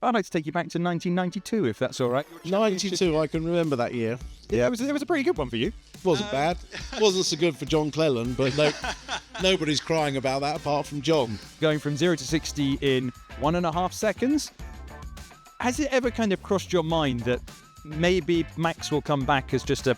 I'd like to take you back to 1992, if that's all right. 92, I can remember that year. Yeah, it was a pretty good one for you. Wasn't bad. Wasn't so good for John Cleland, but nobody's crying about that apart from John. Going from 0 to 60 in 1.5 seconds. Has it ever kind of crossed your mind that maybe Max will come back as just a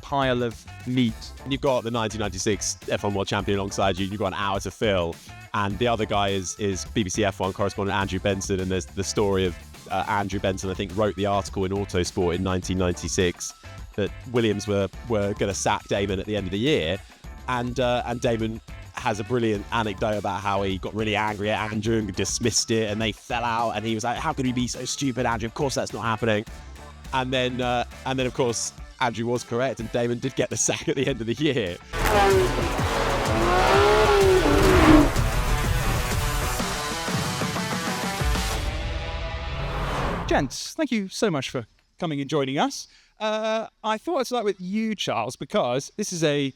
pile of meat? You've got the 1996 F1 World Champion alongside you. You've got an hour to fill. And the other guy is BBC F1 correspondent Andrew Benson. And there's the story of Andrew Benson, I think, wrote the article in Autosport in 1996 that Williams were going to sack Damon at the end of the year. And Damon has a brilliant anecdote about how he got really angry at Andrew and dismissed it, and they fell out. And he was like, "How could he be so stupid, Andrew? Of course that's not happening." And then of course, Andrew was correct, and Damon did get the sack at the end of the year. Gents, thank you so much for coming and joining us. I thought I'd start with you, Charles, because this is a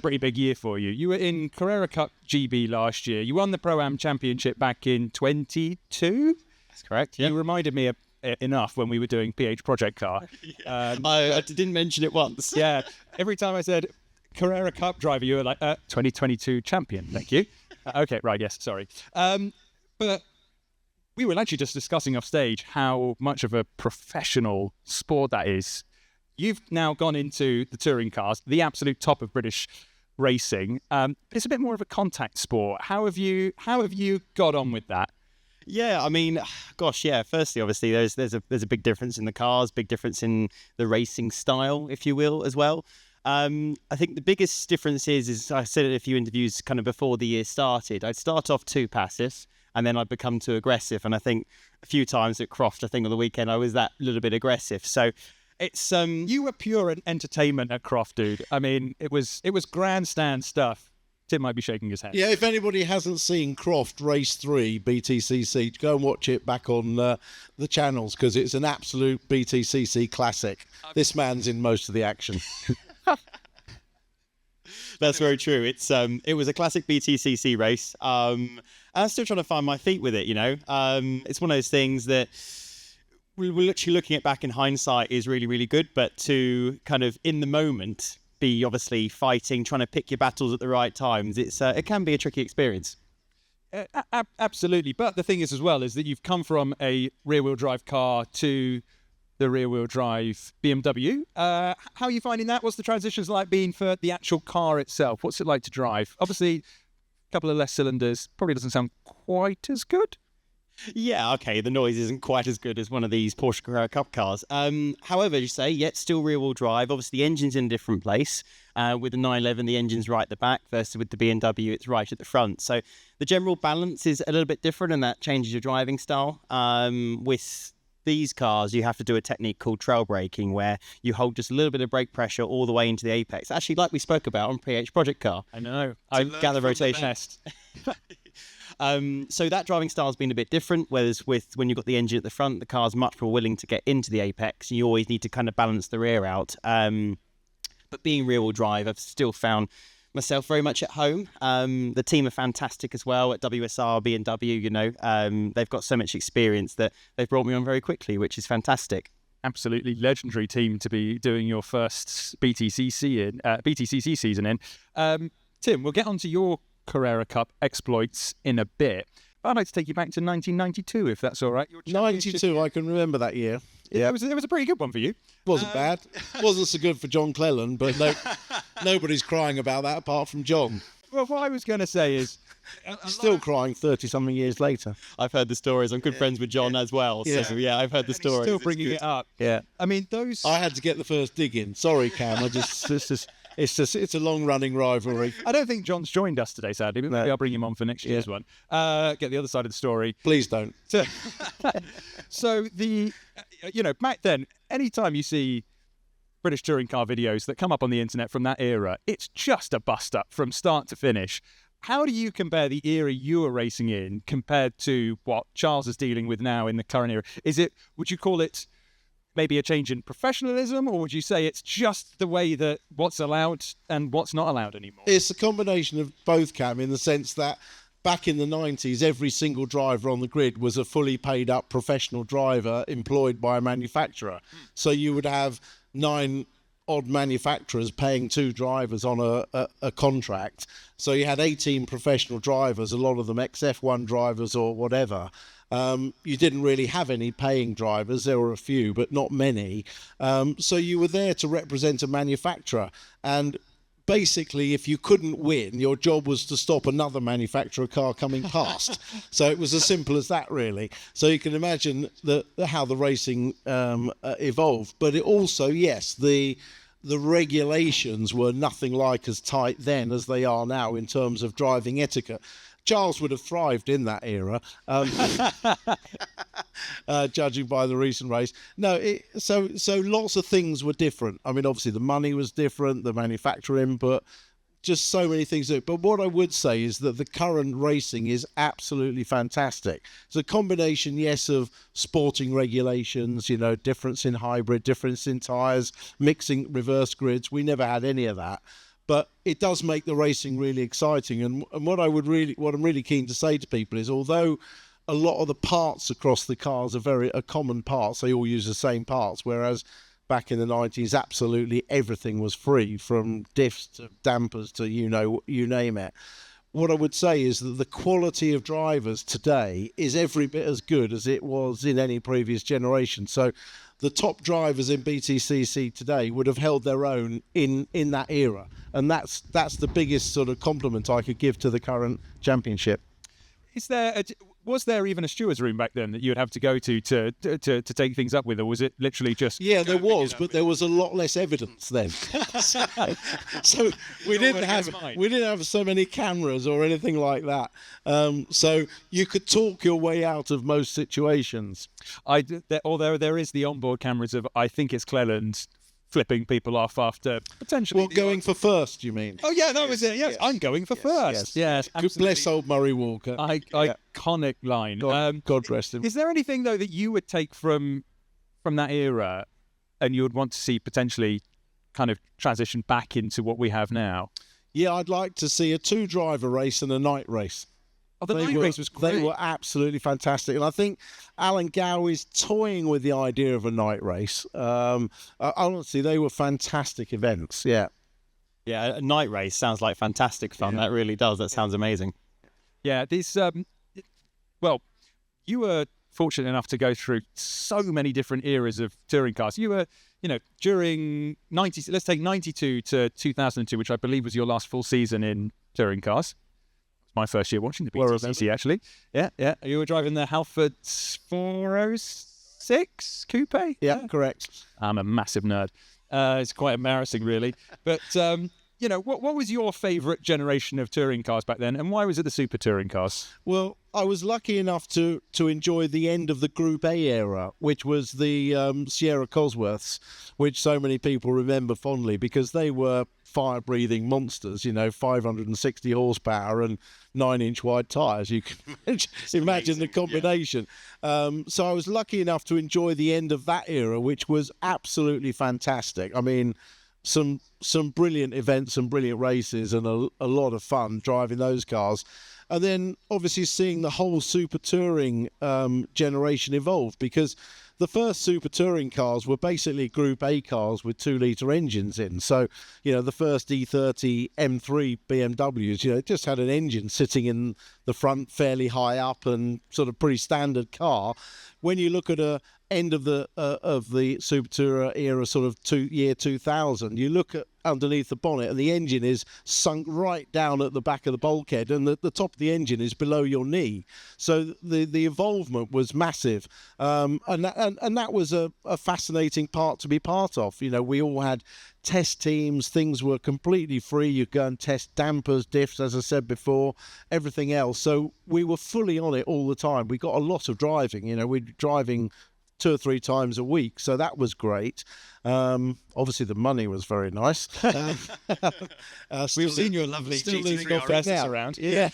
pretty big year for you. You were in Carrera Cup GB last year. You won the Pro-Am Championship back in 22. That's correct. Yeah. You reminded me enough when we were doing PH Project Car. I didn't mention it once. Yeah. Every time I said Carrera Cup driver, you were like, 2022 champion. Thank you. Okay, right. Yes. Sorry. But we were actually just discussing off stage how much of a professional sport that is. You've now gone into the touring cars, the absolute top of British racing. It's a bit more of a contact sport. How have you got on with that? Yeah, I mean, gosh, yeah. Firstly, obviously, there's a big difference in the cars, big difference in the racing style, if you will, as well. I think the biggest difference is I said in a few interviews kind of before the year started, I'd start off too passive and then I'd become too aggressive. And I think a few times at Croft, I think on the weekend, I was that little bit aggressive. So it's you were pure entertainment at Croft, dude. I mean, it was grandstand stuff. Tim might be shaking his head. Yeah, if anybody hasn't seen Croft Race 3 BTCC, go and watch it back on the channels, because it's an absolute BTCC classic. This man's in most of the action. That's very true. It was a classic BTCC race. I'm still trying to find my feet with it, you know. It's one of those things that we're literally looking at back in hindsight is really, really good, but to kind of in the moment be obviously fighting, trying to pick your battles at the right times, it can be a tricky experience. Absolutely. But the thing is as well is that you've come from a rear-wheel drive car to the rear-wheel drive BMW. How are you finding that? What's the transitions like being for the actual car itself? What's it like to drive? Obviously, a couple of less cylinders probably doesn't sound quite as good. Yeah, okay, the noise isn't quite as good as one of these Porsche Carrera Cup cars. However, as you say, yet still rear-wheel drive. Obviously, the engine's in a different place. With the 911, the engine's right at the back, versus with the BMW, it's right at the front. So the general balance is a little bit different, and that changes your driving style. With these cars, you have to do a technique called trail braking, where you hold just a little bit of brake pressure all the way into the apex. Actually, like we spoke about on PH Project Car. I know. I gather rotation. So that driving style has been a bit different, whereas when you've got the engine at the front, the car's much more willing to get into the apex. You always need to kind of balance the rear out. But being rear-wheel drive, I've still found myself very much at home. The team are fantastic as well at WSR, B&W, you know. They've got so much experience that they've brought me on very quickly, which is fantastic. Absolutely legendary team to be doing your first BTCC season in. Tim, we'll get onto your Carrera Cup exploits in a bit. But I'd like to take you back to 1992, if that's all right. 92, I can remember that year. Yeah, it was a pretty good one for you. Wasn't bad. Wasn't so good for John Cleland, but nobody's crying about that apart from John. Well, what I was going to say is... Still crying 30-something years later. I've heard the stories. I'm good friends with John as well. Yeah. So, yeah, I've heard the stories. Still bringing it up. Yeah. I mean, those... I had to get the first dig in. Sorry, Cam. It's a long-running rivalry. I don't think John's joined us today, sadly. But maybe I'll bring him on for next year's one. Get the other side of the story. Please don't. So back then, anytime you see British touring car videos that come up on the internet from that era, it's just a bust-up from start to finish. How do you compare the era you were racing in compared to what Charles is dealing with now in the current era? Would you call it maybe a change in professionalism, or would you say it's just the way that what's allowed and what's not allowed anymore? It's a combination of both, Cam, in the sense that back in the 90s, every single driver on the grid was a fully paid up professional driver employed by a manufacturer. So you would have 9 odd manufacturers paying 2 drivers on a contract. So you had 18 professional drivers, a lot of them ex-F1 drivers or whatever. You didn't really have any paying drivers. There were a few, but not many. So you were there to represent a manufacturer. And basically, if you couldn't win, your job was to stop another manufacturer car coming past. So it was as simple as that, really. So you can imagine how the racing evolved. But it also, yes, the regulations were nothing like as tight then as they are now in terms of driving etiquette. Charles would have thrived in that era, judging by the recent race. No, so lots of things were different. I mean, obviously the money was different, the manufacturer input, just so many things. But what I would say is that the current racing is absolutely fantastic. It's a combination, yes, of sporting regulations, you know, difference in hybrid, difference in tyres, mixing reverse grids. We never had any of that. But it does make the racing really exciting. And what I'm really keen to say to people is, although a lot of the parts across the cars are common parts, they all use the same parts, whereas back in the 90s, absolutely everything was free, from diffs to dampers to you name it. What I would say is that the quality of drivers today is every bit as good as it was in any previous generation. So the top drivers in BTCC today would have held their own in that era. And that's the biggest sort of compliment I could give to the current championship. Was there even a steward's room back then that you would have to go to take things up with, or was it literally just... Yeah, there was, but there was a lot less evidence then. so we didn't have so many cameras or anything like that. So you could talk your way out of most situations. Although there is the onboard cameras of, I think it's Cleland, flipping people off after potentially... Well, going for first, you mean? Oh, yeah, that was it. Yes, I'm going for first. Yes, bless old Murray Walker. Iconic line. God rest him. Is there anything, though, that you would take from that era and you would want to see potentially kind of transition back into what we have now? Yeah, I'd like to see a 2-driver race and a night race. Oh, the night race was great. They were absolutely fantastic. And I think Alan Gow is toying with the idea of a night race. Honestly, they were fantastic events. Yeah. Yeah, a night race sounds like fantastic fun. Yeah. That really does. That sounds amazing. Yeah, well, you were fortunate enough to go through so many different eras of touring cars. You were, during let's take 92 to 2002, which I believe was your last full season in touring cars. My first year watching the BTCC, actually. Yeah. You were driving the Halford 406 Coupe? Yeah, correct. I'm a massive nerd. It's quite embarrassing, really. But, what was your favourite generation of touring cars back then, and why was it the super touring cars? Well, I was lucky enough to enjoy the end of the Group A era, which was the Sierra Cosworths, which so many people remember fondly because they were fire-breathing monsters, 560 horsepower and 9-inch wide tyres. You can imagine the combination. So I was lucky enough to enjoy the end of that era, which was absolutely fantastic. I mean, some brilliant events and brilliant races and a lot of fun driving those cars. And then obviously seeing the whole super touring generation evolve, because the first super touring cars were basically Group A cars with 2-litre engines in. So, the first E30 M3 BMWs, it just had an engine sitting in the front fairly high up and sort of pretty standard car. When you look at a end of the super tourer era, sort of year 2000, you look at underneath the bonnet and the engine is sunk right down at the back of the bulkhead, and the top of the engine is below your knee. So the involvement was massive, and that was a fascinating part to be part of. We all had test teams. Things were completely free. You go and test dampers, diffs, as I said before, everything else. So we were fully on it all the time. We got a lot of driving. We're driving 2 or 3 times a week, so that was great. Obviously the money was very nice. We've seen your lovely GT3 RS around. Yeah.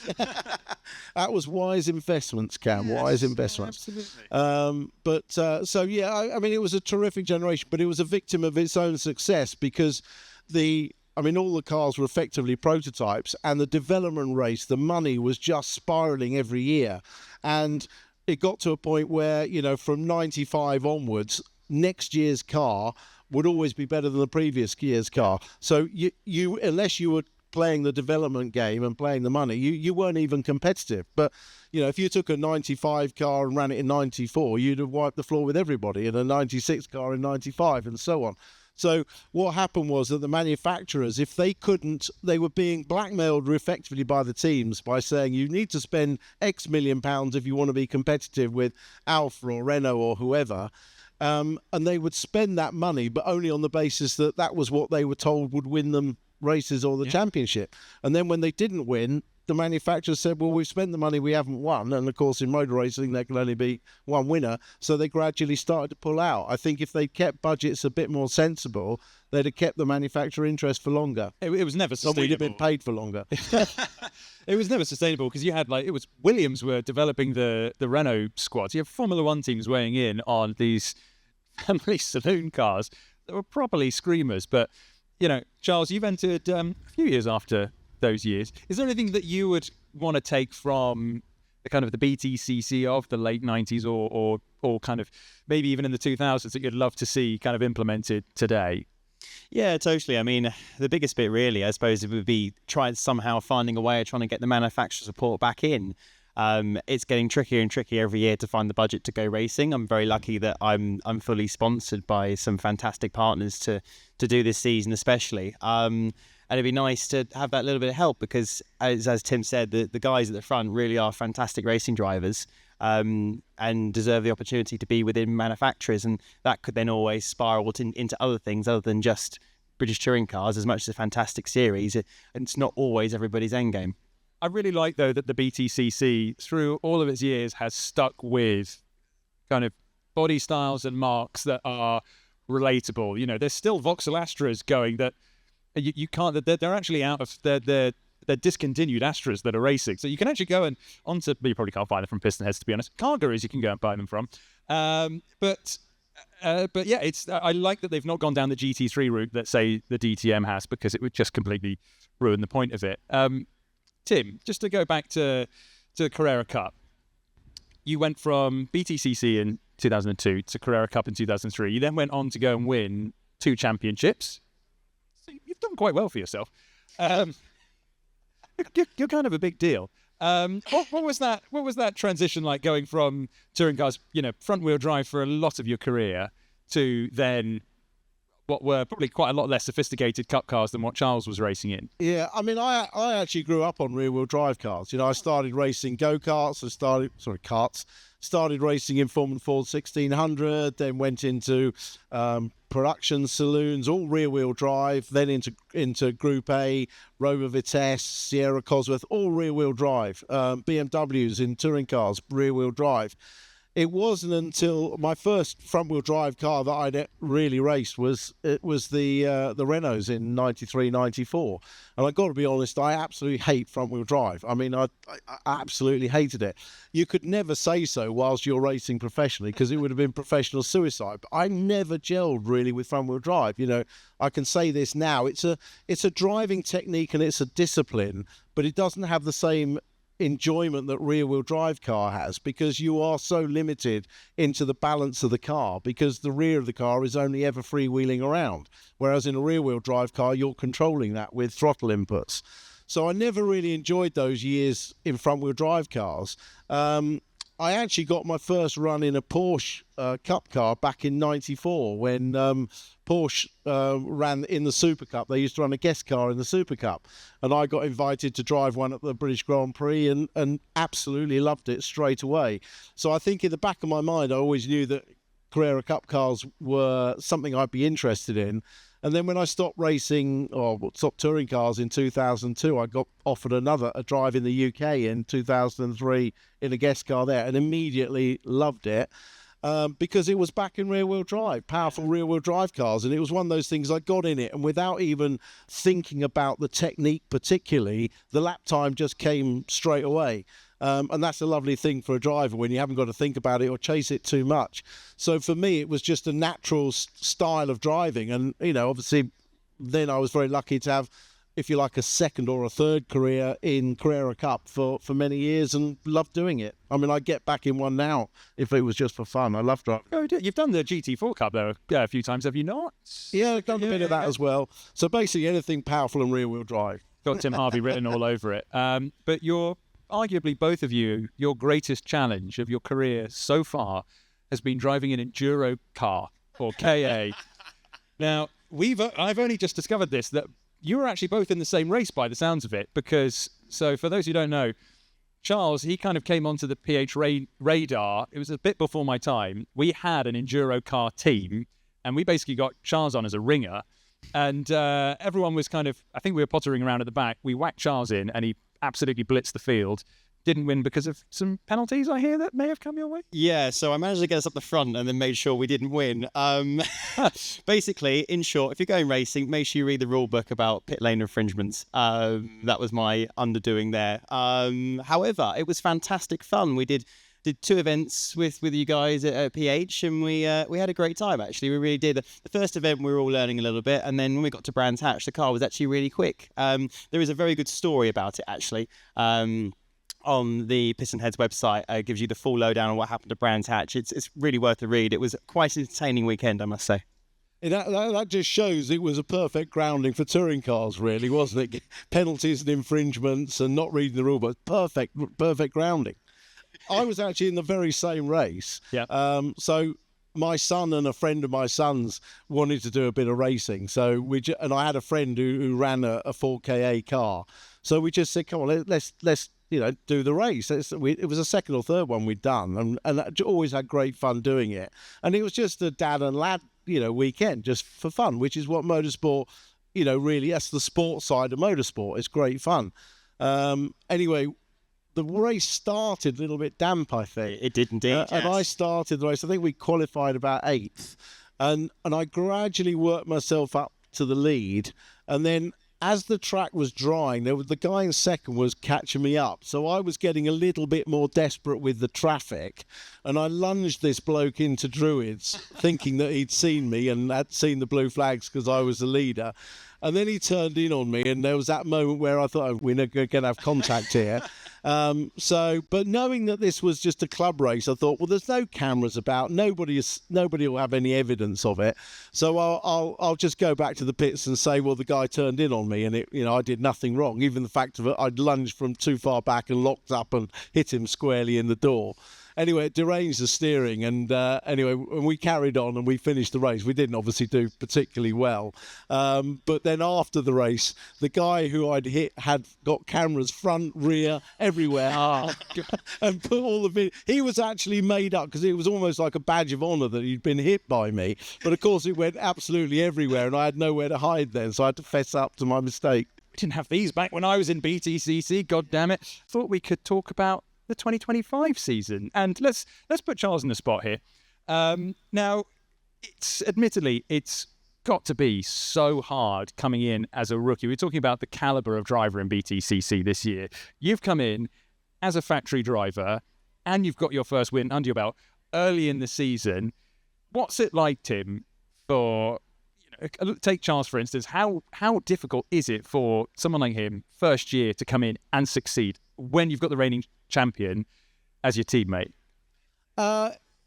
That was wise investments, Cam. Yes, wise investments. Absolutely. So yeah, I mean, it was a terrific generation, but it was a victim of its own success because I mean, all the cars were effectively prototypes, and the development race, the money was just spiraling every year. And it got to a point where, you know, from 95 onwards, next year's car would always be better than the previous year's car. So you unless you were playing the development game and playing the money, you weren't even competitive. But, you know, if you took a 95 car and ran it in 94, you'd have wiped the floor with everybody, and a 96 car in 95, and so on. So what happened was that the manufacturers, if they couldn't, they were being blackmailed effectively by the teams by saying you need to spend X million pounds if you want to be competitive with Alfa or Renault or whoever. And they would spend that money, but only on the basis that that was what they were told would win them races or the championship. And then when they didn't win, the manufacturers said, well, we've spent the money, we haven't won. And of course, in motor racing, there can only be one winner. So they gradually started to pull out. I think if they'd kept budgets a bit more sensible, they'd have kept the manufacturer interest for longer. It was never sustainable. We'd have been paid for longer. It was never sustainable because you had, like, it was Williams were developing the Renault squads. You have Formula One teams weighing in on these family saloon cars that were properly screamers. But, you know, Charles, you've entered a few years after those years. Is there anything that you would want to take from the kind of the BTCC of the late 90s or kind of maybe even in the 2000s that you'd love to see kind of implemented today? Yeah, totally. I mean, the biggest bit really, I suppose, it would be somehow finding a way of trying to get the manufacturer support back in. It's getting trickier and trickier every year to find the budget to go racing. I'm very lucky that I'm fully sponsored by some fantastic partners to do this season, especially. And it'd be nice to have that little bit of help because, as Tim said, the guys at the front really are fantastic racing drivers and deserve the opportunity to be within manufacturers. And that could then always spiral into other things other than just British touring cars. As much as a fantastic series, it's not always everybody's endgame. I really like, though, that the BTCC, through all of its years, has stuck with kind of body styles and marks that are relatable. You know, there's still Vauxhall Astras going that you can't, they're actually out of, they're discontinued Astras that are racing. So you can actually go onto, you probably can't buy them from PistonHeads, to be honest. Car Gurus you can go and buy them from. But yeah, I like that they've not gone down the GT3 route that, say, the DTM has, because it would just completely ruin the point of it. Tim, just to go back to Carrera Cup, you went from BTCC in 2002 to Carrera Cup in 2003. You then went on to go and win 2 championships. So you've done quite well for yourself. You're kind of a big deal. What was that? What was that transition like, going from touring cars, you know, front wheel drive for a lot of your career, to then what were probably quite a lot less sophisticated cup cars than what Charles was racing in? Yeah, I mean, I actually grew up on rear-wheel drive cars. You know, I started racing go-karts. Started racing in Formula Ford 1600, then went into production saloons, all rear-wheel drive, then into Group A, Rover Vitesse, Sierra Cosworth, all rear-wheel drive. BMWs in touring cars, rear-wheel drive. It wasn't until my first front-wheel drive car that I really raced was the Renaults in 93, 94. And I've got to be honest, I absolutely hate front-wheel drive. I mean, I absolutely hated it. You could never say so whilst you're racing professionally, because it would have been professional suicide. But I never gelled really with front-wheel drive. You know, I can say this now. It's a driving technique and it's a discipline, but it doesn't have the same enjoyment that rear-wheel drive car has, because you are so limited into the balance of the car, because the rear of the car is only ever freewheeling around, whereas in a rear-wheel drive car you're controlling that with throttle inputs. So I never really enjoyed those years in front-wheel drive cars. I actually got my first run in a Porsche Cup car back in 94 when Porsche ran in the Super Cup. They used to run a guest car in the Super Cup. And I got invited to drive one at the British Grand Prix and absolutely loved it straight away. So I think in the back of my mind, I always knew that Carrera Cup cars were something I'd be interested in. And then when I stopped racing, or stopped touring cars in 2002, I got offered a drive in the UK in 2003 in a guest car there, and immediately loved it because it was back in rear-wheel drive, powerful rear-wheel drive cars. And it was one of those things, I got in it, and without even thinking about the technique particularly, the lap time just came straight away. And that's a lovely thing for a driver when you haven't got to think about it or chase it too much. So for me, it was just a natural style of driving. And, you know, obviously then I was very lucky to have, if you like, a second or a third career in Carrera Cup for many years, and loved doing it. I mean, I'd get back in one now if it was just for fun. I love driving. Oh, you've done the GT4 Cup though a few times, have you not? Yeah, I've done a bit of that as well. So basically anything powerful and rear-wheel drive. Got Tim Harvey written all over it. But arguably, both of you, your greatest challenge of your career so far has been driving an enduro car, or KA. Now, I've only just discovered this, that you were actually both in the same race by the sounds of it, because, so for those who don't know, Charles, he kind of came onto the PH radar. It was a bit before my time. We had an enduro car team, and we basically got Charles on as a ringer. And everyone was kind of, I think we were pottering around at the back. We whacked Charles in, and he absolutely blitzed the field. Didn't win because of some penalties, I hear, that may have come your way. Yeah, so I managed to get us up the front and then made sure we didn't win. Basically, in short, if you're going racing, make sure you read the rule book about pit lane infringements. That was my underdoing there. However, it was fantastic fun. We did 2 events with you guys at PH, and we had a great time, actually. We really did. The first event, we were all learning a little bit, and then when we got to Brands Hatch, the car was actually really quick. There is a very good story about it, actually. On the PistonHeads website, gives you the full lowdown on what happened to Brands Hatch. It's really worth a read. It was quite an entertaining weekend, I must say. That just shows it was a perfect grounding for touring cars, really, wasn't it? Penalties and infringements and not reading the rule book. Perfect grounding. I was actually in the very same race. Yeah. So my son and a friend of my son's wanted to do a bit of racing. So and I had a friend who ran a 4KA car. So we just said, come on, let's do the race. It was a second or third one we'd done, and always had great fun doing it. And it was just a dad and lad, weekend, just for fun, which is what motorsport, really, that's the sports side of motorsport. It's great fun. Anyway, the race started a little bit damp, I think. It did indeed, yes. And I started the race. I think we qualified about 8th. And I gradually worked myself up to the lead. And then as the track was drying, the guy in second was catching me up. So I was getting a little bit more desperate with the traffic. And I lunged this bloke into Druids, thinking that he'd seen me and had seen the blue flags because I was the leader. And then he turned in on me, and there was that moment where I thought, we're not going to have contact here. But knowing that this was just a club race, I thought, well, there's no cameras about. Nobody will have any evidence of it. So I'll just go back to the pits and say, well, the guy turned in on me, and I did nothing wrong. Even the fact of it, I'd lunged from too far back and locked up and hit him squarely in the door. Anyway, it deranged the steering, and when we carried on and we finished the race, we didn't obviously do particularly well. But then after the race, the guy who I'd hit had got cameras front, rear, everywhere, and put all the video. He was actually made up because it was almost like a badge of honour that he'd been hit by me. But of course, it went absolutely everywhere, and I had nowhere to hide then, so I had to fess up to my mistake. We didn't have these back when I was in BTCC. God damn it! Thought we could talk about the 2025 season, and let's put Charles in the spot here. Now, it's got to be so hard coming in as a rookie. We're talking about the caliber of driver in BTCC this year. You've come in as a factory driver, and you've got your first win under your belt early in the season. What's it like, Tim, for take Charles for instance? How difficult is it for someone like him, first year, to come in and succeed when you've got the reigning champion as your teammate?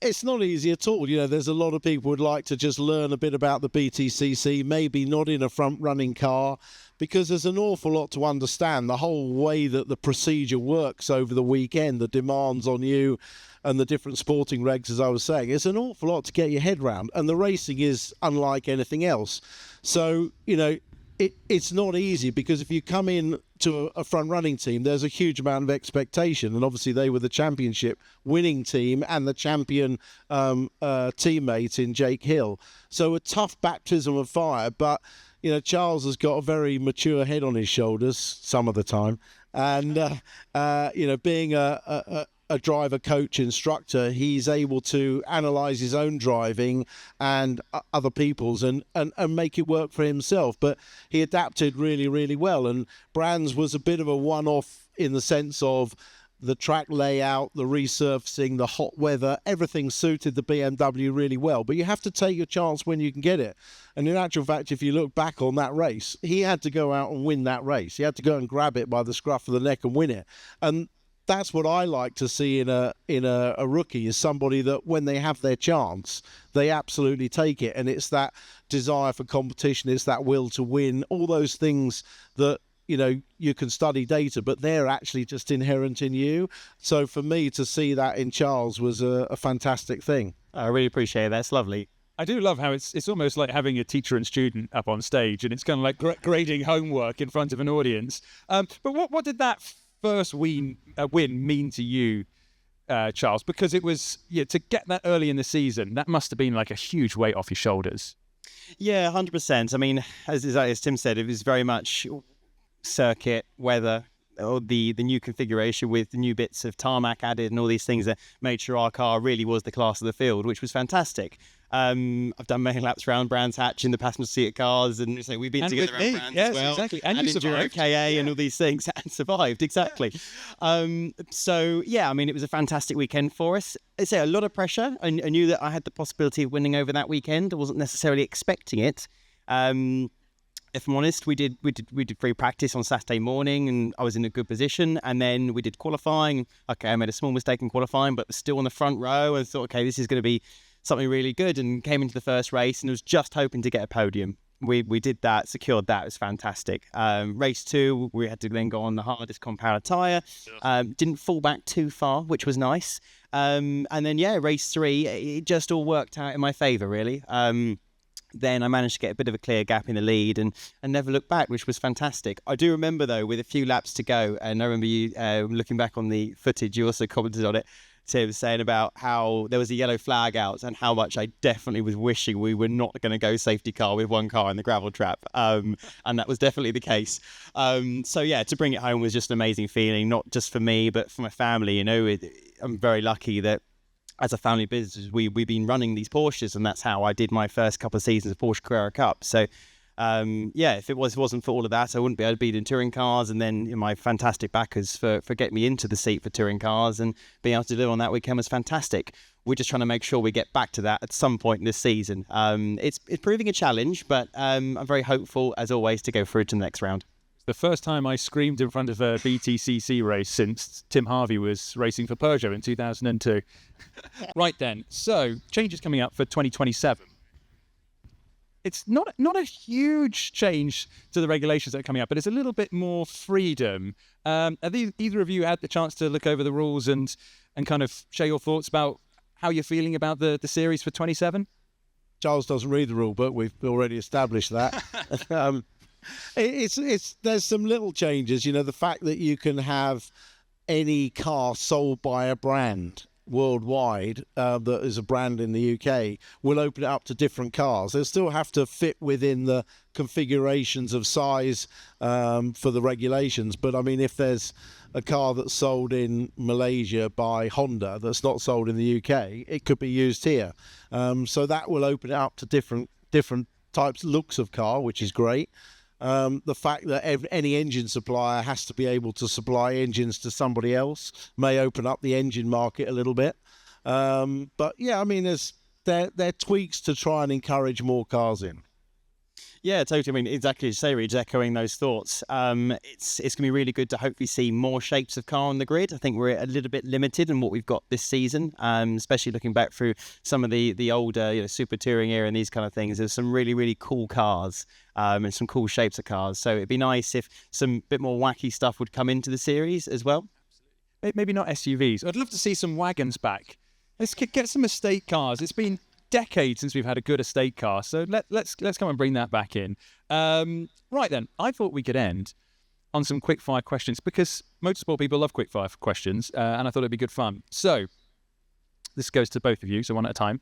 It's not easy at all. There's a lot of people who'd like to just learn a bit about the BTCC, maybe not in a front-running car, because there's an awful lot to understand. The whole way that the procedure works over the weekend, the demands on you, and the different sporting regs, as I was saying, it's an awful lot to get your head round. And the racing is unlike anything else. So, it's not easy, because if you come in to a front-running team, there's a huge amount of expectation, and obviously they were the championship winning team and the champion teammate in Jake Hill. So a tough baptism of fire, but Charles has got a very mature head on his shoulders some of the time, and being a driver, coach, instructor, he's able to analyse his own driving and other people's and make it work for himself. But he adapted really, really well. And Brands was a bit of a one-off in the sense of the track layout, the resurfacing, the hot weather, everything suited the BMW really well. But you have to take your chance when you can get it. And in actual fact, if you look back on that race, he had to go out and win that race. He had to go and grab it by the scruff of the neck and win it. And that's what I like to see in a rookie, is somebody that when they have their chance, they absolutely take it. And it's that desire for competition, it's that will to win, all those things that, you know, you can study data, but they're actually just inherent in you. So for me to see that in Charles was a fantastic thing. I really appreciate it. That's lovely. I do love how it's almost like having a teacher and student up on stage, and it's kind of like grading homework in front of an audience. But what did that first win mean to you, Charles? Because it was, to get that early in the season, that must have been like a huge weight off your shoulders. Yeah, 100%. I mean, as Tim said, it was very much circuit, weather, or the new configuration with the new bits of tarmac added and all these things that made sure our car really was the class of the field, which was fantastic. I've done many laps around Brands Hatch in the passenger seat of cars, and so we've been together around Brands as well. Exactly. And you survived. KA and all these things, and survived, exactly. So, yeah, I mean, it was a fantastic weekend for us. I'd say a lot of pressure. I knew that I had the possibility of winning over that weekend. I wasn't necessarily expecting it. If I'm honest, we did free practice on Saturday morning, and I was in a good position. And then we did qualifying. Okay, I made a small mistake in qualifying, but was still on the front row, and thought, okay, this is going to be something really good, and came into the first race and was just hoping to get a podium. We did that, secured that. It was fantastic. Race 2, we had to then go on the hardest compound tyre. Didn't fall back too far, which was nice. And then, race 3, it just all worked out in my favour, really. Then I managed to get a bit of a clear gap in the lead and never looked back, which was fantastic. I do remember, though, with a few laps to go, and I remember you looking back on the footage, you also commented on it, Tim, saying about how there was a yellow flag out and how much I definitely was wishing we were not going to go safety car with one car in the gravel trap. And that was definitely the case. To bring it home was just an amazing feeling, not just for me, but for my family. You know, I'm very lucky that as a family business, we've been running these Porsches, and that's how I did my first couple of seasons of Porsche Carrera Cup. So, if it wasn't for all of that, I wouldn't be able to be in touring cars, and then my fantastic backers for getting me into the seat for touring cars and being able to live on that weekend was fantastic. We're just trying to make sure we get back to that at some point in this season. It's proving a challenge, but I'm very hopeful, as always, to go through to the next round. The first time I screamed in front of a BTCC race since Tim Harvey was racing for Peugeot in 2002. Right then, so changes coming up for 2027. It's not a huge change to the regulations that are coming up, but it's a little bit more freedom. Have either of you had the chance to look over the rules and kind of share your thoughts about how you're feeling about the series for 27? Charles doesn't read the rule book. We've already established that. There's some little changes. You know, the fact that you can have any car sold by a brand worldwide that is a brand in the UK will open it up to different cars. They'll still have to fit within the configurations of size for the regulations. But I mean, if there's a car that's sold in Malaysia by Honda that's not sold in the UK, it could be used here. So that will open it up to different types, looks of car, which is great. The fact that any engine supplier has to be able to supply engines to somebody else may open up the engine market a little bit. But yeah, I mean, there are tweaks to try and encourage more cars in. Yeah, totally. I mean, exactly as you say, Rich, echoing those thoughts. It's going to be really good to hopefully see more shapes of car on the grid. I think we're a little bit limited in what we've got this season, especially looking back through some of the older, Super Touring era and these kind of things. There's some really, really cool cars and some cool shapes of cars. So it'd be nice if some bit more wacky stuff would come into the series as well. Maybe not SUVs. I'd love to see some wagons back. Let's get some estate cars. It's been decades since we've had a good estate car, so let's come and bring that back in. Right then, I thought we could end on some quick-fire questions because motorsport people love quick-fire questions, and I thought it'd be good fun. So this goes to both of you, so one at a time.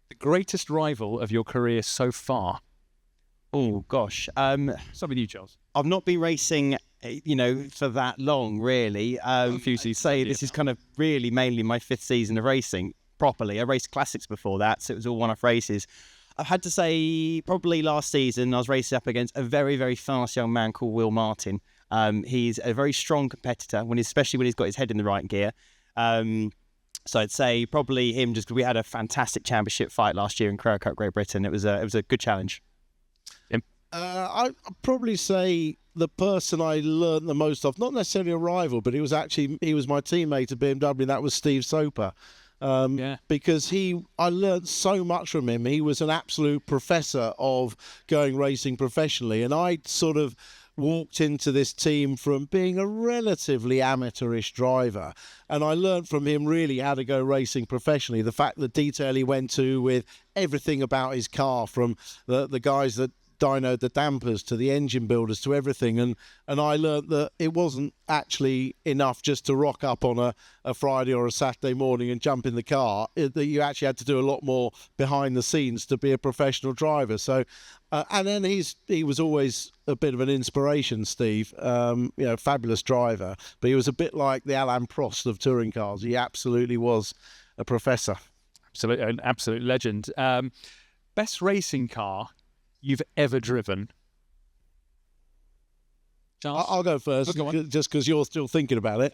The greatest rival of your career so far? Oh gosh, start with you, Charles. I've not been racing, for that long, really. A few seasons. This is kind of really mainly my 5th season of racing properly. I raced classics before that, so it was all one-off races. I've had to say, probably last season, I was racing up against a very, very fast young man called Will Martin. He's a very strong competitor, especially when he's got his head in the right gear. So I'd say probably him, just because we had a fantastic championship fight last year in Carrera Cup Great Britain. It was a good challenge. I'd probably say the person I learned the most of, not necessarily a rival, but he was my teammate at BMW, and that was Steve Soper. Because I learned so much from him. He was an absolute professor of going racing professionally, and I sort of walked into this team from being a relatively amateurish driver, and I learned from him really how to go racing professionally. The fact, the detail he went to with everything about his car, from the guys that dynoed the dampers to the engine builders to everything, and I learnt that it wasn't actually enough just to rock up on a Friday or a Saturday morning and jump in the car, that you actually had to do a lot more behind the scenes to be a professional driver. So and then he was always a bit of an inspiration, Steve. Fabulous driver, but he was a bit like the Alain Prost of touring cars. He absolutely was a professor. Absolutely, an absolute legend. Best racing car you've ever driven? Charles? I'll go first, just because you're still thinking about it.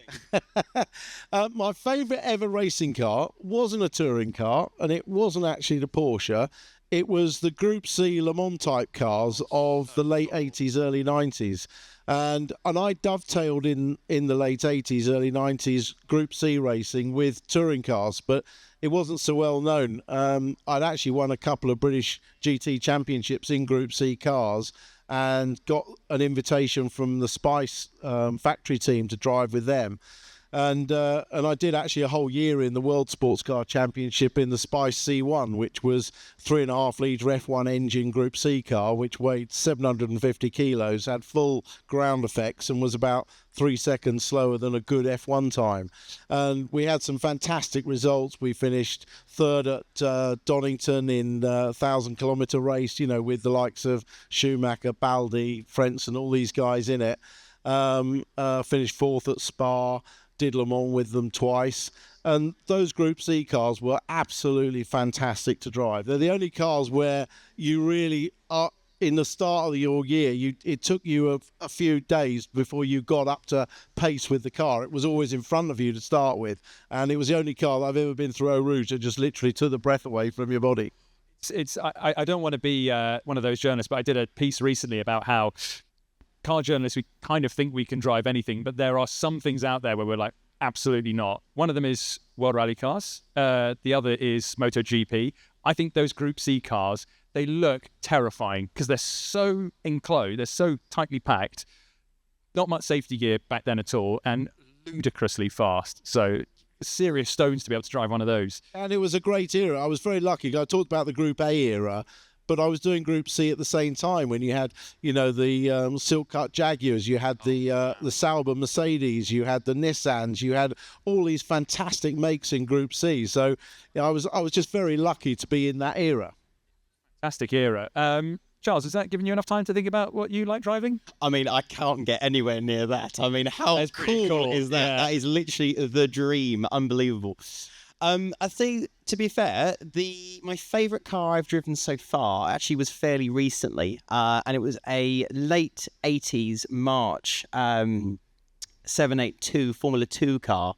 My favourite ever racing car wasn't a touring car, and it wasn't actually the Porsche. It was the Group C Le Mans type cars of the late 80s, early 90s. And I dovetailed in the late 80s, early 90s Group C racing with touring cars, but it wasn't so well known. I'd actually won a couple of British GT championships in Group C cars, and got an invitation from the Spice factory team to drive with them. And I did actually a whole year in the World Sports Car Championship in the Spice C1, which was 3.5 litre F1 engine Group C car, which weighed 750 kilos, had full ground effects, and was about 3 seconds slower than a good F1 time. And we had some fantastic results. We finished third at Donington in a 1,000-kilometre race, with the likes of Schumacher, Baldi, Frentzen, all these guys in it. Finished fourth at Spa. Did Le Mans with them twice, and those Group C cars were absolutely fantastic to drive. They're the only cars where you really are, in the start of your year, it took you a few days before you got up to pace with the car. It was always in front of you to start with, and it was the only car that I've ever been through Eau Rouge that just literally took the breath away from your body. I don't want to be one of those journalists, but I did a piece recently about how car journalists, we kind of think we can drive anything, but there are some things out there where we're like, absolutely not. One of them is World Rally cars. The other is MotoGP. I think those Group C cars, they look terrifying because they're so enclosed, they're so tightly packed, not much safety gear back then at all, and ludicrously fast. So serious stones to be able to drive one of those. And it was a great era. I was very lucky. I talked about the Group A era, but I was doing Group C at the same time when you had, the silk cut Jaguars, you had the Sauber Mercedes, you had the Nissans, you had all these fantastic makes in Group C. So I was just very lucky to be in that era. Fantastic era. Charles, has that given you enough time to think about what you like driving? I mean, I can't get anywhere near that. I mean, how cool is that? Yeah. That is literally the dream. Unbelievable. I think, to be fair, my favourite car I've driven so far actually was fairly recently, and it was a late 80s March 782 Formula 2 car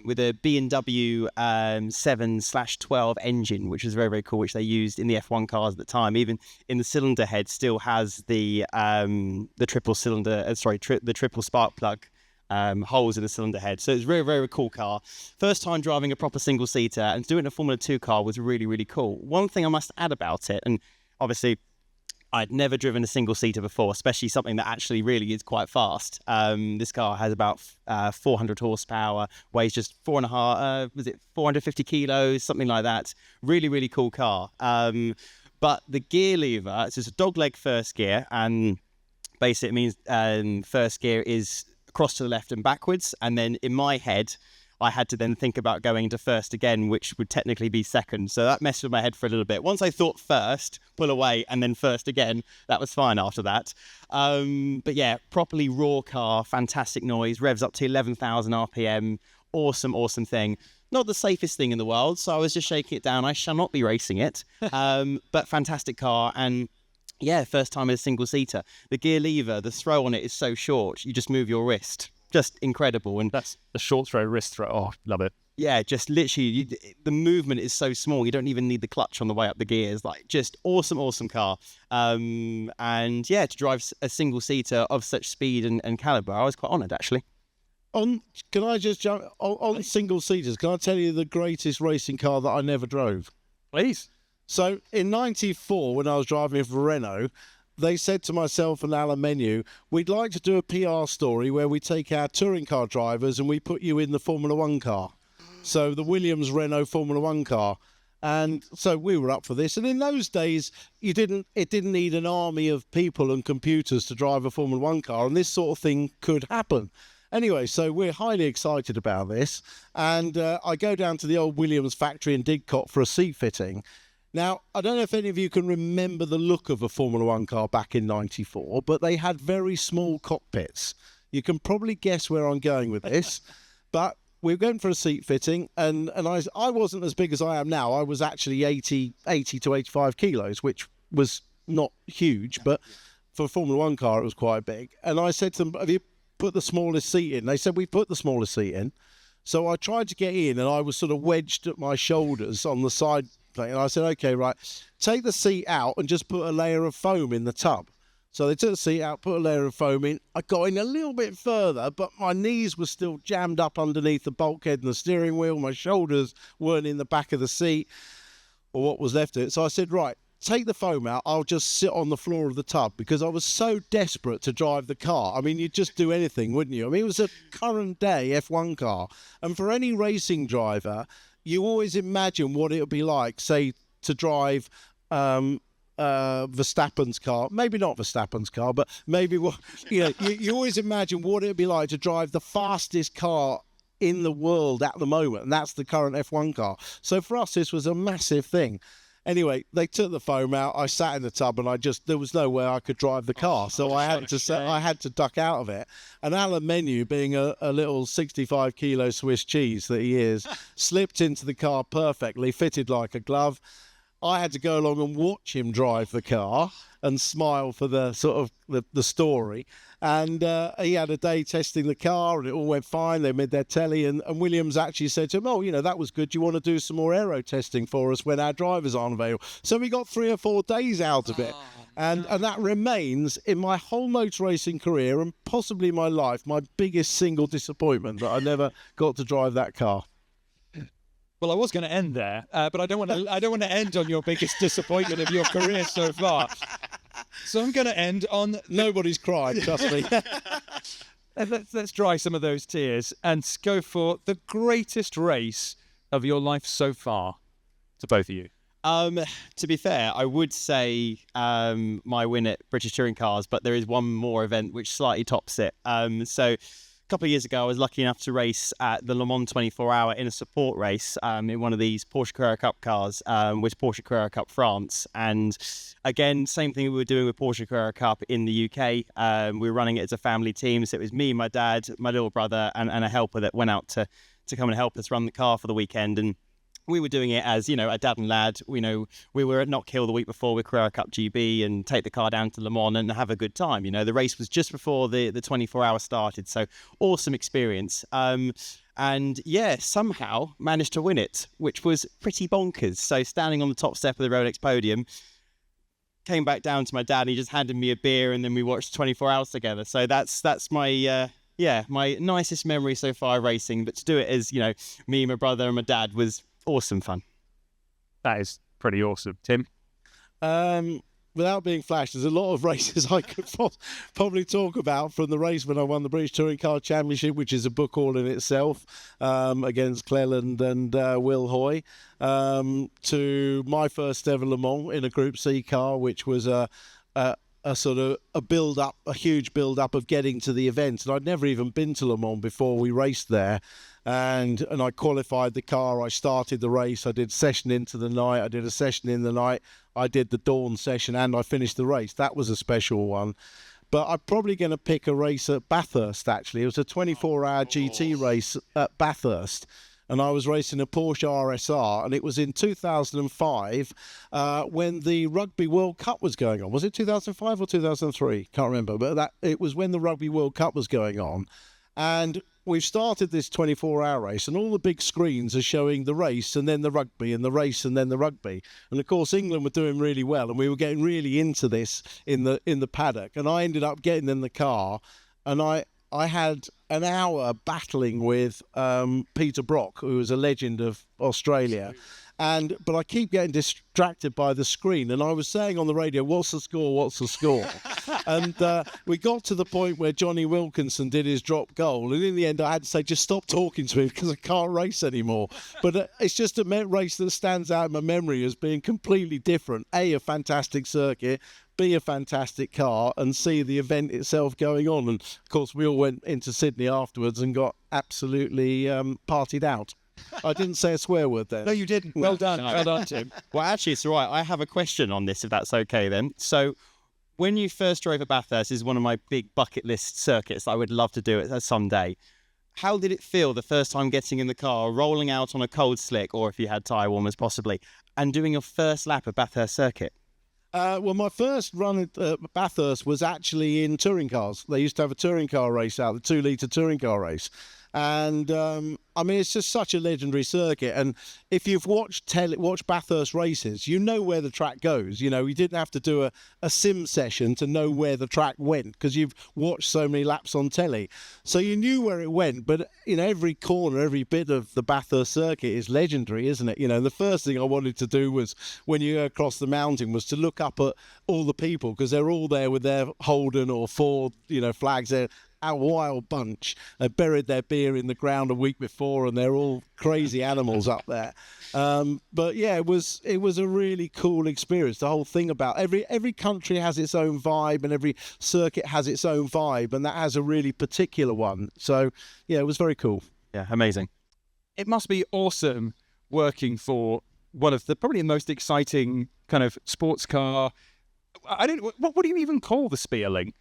with a B&W 7/12 engine, which was very, very cool, which they used in the F1 cars at the time. Even in the cylinder head, still has the triple cylinder, the triple spark plug holes in the cylinder head. So it's a very, very cool car. First time driving a proper single-seater, and doing a Formula 2 car was really, really cool. One thing I must add about it, and obviously I'd never driven a single-seater before, especially something that actually really is quite fast. This car has about 400 horsepower, weighs just 450 kilos, something like that. Really, really cool car. But the gear lever, it's just a dogleg first gear, and basically it means first gear is across to the left and backwards, and then in my head I had to then think about going into first again, which would technically be second. So that messed with my head for a little bit. Once I thought first, pull away, and then first again, that was fine after that. But yeah, properly raw car, fantastic noise, revs up to 11,000 RPM. Awesome thing. Not the safest thing in the world, so I was just shaking it down. I shall not be racing it, but fantastic car. And Yeah, first time in a single seater. The gear lever, the throw on it is so short, you just move your wrist. Just incredible. And That's the short throw, wrist throw. Oh, love it. yeah, just literally, the movement is so small. You don't even need the clutch on the way up the gears. Like, just awesome car. And yeah, to drive a single seater of such speed and caliber, I was quite honoured actually. Can I just jump on single seaters? Can I tell you the greatest racing car that I never drove? Please. So in '94, when I was driving for Renault, they said to myself and Alan Menu, we'd like to do a PR story where we take our touring car drivers and we put you in the Formula One car. So the Williams Renault Formula One car. And so we were up for this. And in those days, it didn't need an army of people and computers to drive a Formula One car. And this sort of thing could happen. Anyway, so we're highly excited about this. And I go down to the old Williams factory in Didcot for a seat fitting. Now, I don't know if any of you can remember the look of a Formula One car back in '94, but they had very small cockpits. You can probably guess where I'm going with this. But we were going for a seat fitting, and I wasn't as big as I am now. I was actually 80 to 85 kilos, which was not huge, but for a Formula One car, it was quite big. And I said to them, have you put the smallest seat in? They said, we put the smallest seat in. So I tried to get in, and I was sort of wedged at my shoulders on the side plate. And I said, okay, right, take the seat out and just put a layer of foam in the tub. So they took the seat out, put a layer of foam in. I got in a little bit further, but my knees were still jammed up underneath the bulkhead and the steering wheel. My shoulders weren't in the back of the seat, or what was left of it. So I said, right, take the foam out. I'll just sit on the floor of the tub, because I was so desperate to drive the car. I mean, you'd just do anything, wouldn't you? I mean, it was a current day F1 car. And for any racing driver, you always imagine what it would be like, say, to drive Verstappen's car. Maybe not Verstappen's car, but maybe what you always imagine what it would be like to drive the fastest car in the world at the moment, and that's the current F1 car. So for us, this was a massive thing. Anyway, they took the foam out. I sat in the tub, and there was no way I could drive the car, so I had to duck out of it. And Alan Menu, being a little 65 kilo Swiss cheese that he is, slipped into the car perfectly, fitted like a glove. I had to go along and watch him drive the car and smile for the sort of the story. And he had a day testing the car, and it all went fine. They made their telly, and Williams actually said to him, oh, that was good. Do you want to do some more aero testing for us when our drivers aren't available? So we got 3 or 4 days out of it. And that remains, in my whole motor racing career and possibly my life, my biggest single disappointment, that I never got to drive that car. Well, I was going to end there, but I don't want to end on your biggest disappointment of your career so far. So I'm going to end on... Nobody's cried, trust me. Let's dry some of those tears and go for the greatest race of your life so far, to both of you. To be fair, I would say my win at British Touring Cars, but there is one more event which slightly tops it. So a couple of years ago, I was lucky enough to race at the Le Mans 24-hour in a support race in one of these Porsche Carrera Cup cars, with Porsche Carrera Cup France. And again, same thing we were doing with Porsche Carrera Cup in the UK. We were running it as a family team. So it was me, my dad, my little brother, and a helper that went out to come and help us run the car for the weekend. And we were doing it as, a dad and lad. We were at Knock Hill the week before with Carrera Cup GB and take the car down to Le Mans and have a good time. The race was just before the 24-hour started. So awesome experience. And yeah, somehow managed to win it, which was pretty bonkers. So standing on the top step of the Rolex podium, came back down to my dad and he just handed me a beer, and then we watched 24 hours together. So that's my... my nicest memory so far racing. But to do it as, me, my brother and my dad was awesome fun. That is pretty awesome. Tim? Without being flashed, there's a lot of races I could probably talk about, from the race when I won the British Touring Car Championship, which is a book all in itself, against Cleland and Will Hoy, to my first ever Le Mans in a Group C car, which was a sort of a huge build-up of getting to the event. And I'd never even been to Le Mans before we raced there. And I qualified the car. I started the race. I did session into the night. I did a session in the night. I did the dawn session, and I finished the race. That was a special one. But I'm probably going to pick a race at Bathurst, actually. It was a 24-hour GT race at Bathurst. and I was racing a Porsche RSR, and it was in 2005 when the Rugby World Cup was going on. Was it 2005 or 2003? Can't remember, but it was when the Rugby World Cup was going on. And we've started this 24-hour race, and all the big screens are showing the race and then the rugby and the race and then the rugby. And of course, England were doing really well, and we were getting really into this in the paddock. And I ended up getting in the car, and I had an hour battling with Peter Brock, who was a legend of Australia. But I keep getting distracted by the screen, and I was saying on the radio, "What's the score? What's the score?" And we got to the point where Johnny Wilkinson did his drop goal, and in the end, I had to say, "Just stop talking to him because I can't race anymore." But it's just a race that stands out in my memory as being completely different. A fantastic circuit. B, a fantastic car, and C, the event itself going on. And of course, we all went into Sydney afterwards and got absolutely partied out. I didn't say a swear word there. No, you didn't. Well done. Well done, Tim. Well, actually, it's all right. I have a question on this, if that's okay then. So, when you first drove at Bathurst, is one of my big bucket list circuits that I would love to do it someday. How did it feel the first time getting in the car, rolling out on a cold slick, or if you had tyre warmers possibly, and doing your first lap of Bathurst circuit? Well, my first run at Bathurst was actually in touring cars. They used to have a touring car race out, the 2-litre touring car race. And I mean, it's just such a legendary circuit. And if you've watched Bathurst races, you know where the track goes. You know, you didn't have to do a sim session to know where the track went because you've watched so many laps on telly. So you knew where it went. But, you know, every corner, every bit of the Bathurst circuit is legendary, isn't it? You know, the first thing I wanted to do was, when you go across the mountain, was to look up at all the people because they're all there with their Holden or Ford, you know, flags there. A wild bunch. They buried their beer in the ground a week before, and they're all crazy animals up there. But yeah, it was a really cool experience. The whole thing about every country has its own vibe, and every circuit has its own vibe, and that has a really particular one. So yeah, it was very cool. Yeah, amazing. It must be awesome working for one of the probably the most exciting kind of sports car. What do you even call the Speirling?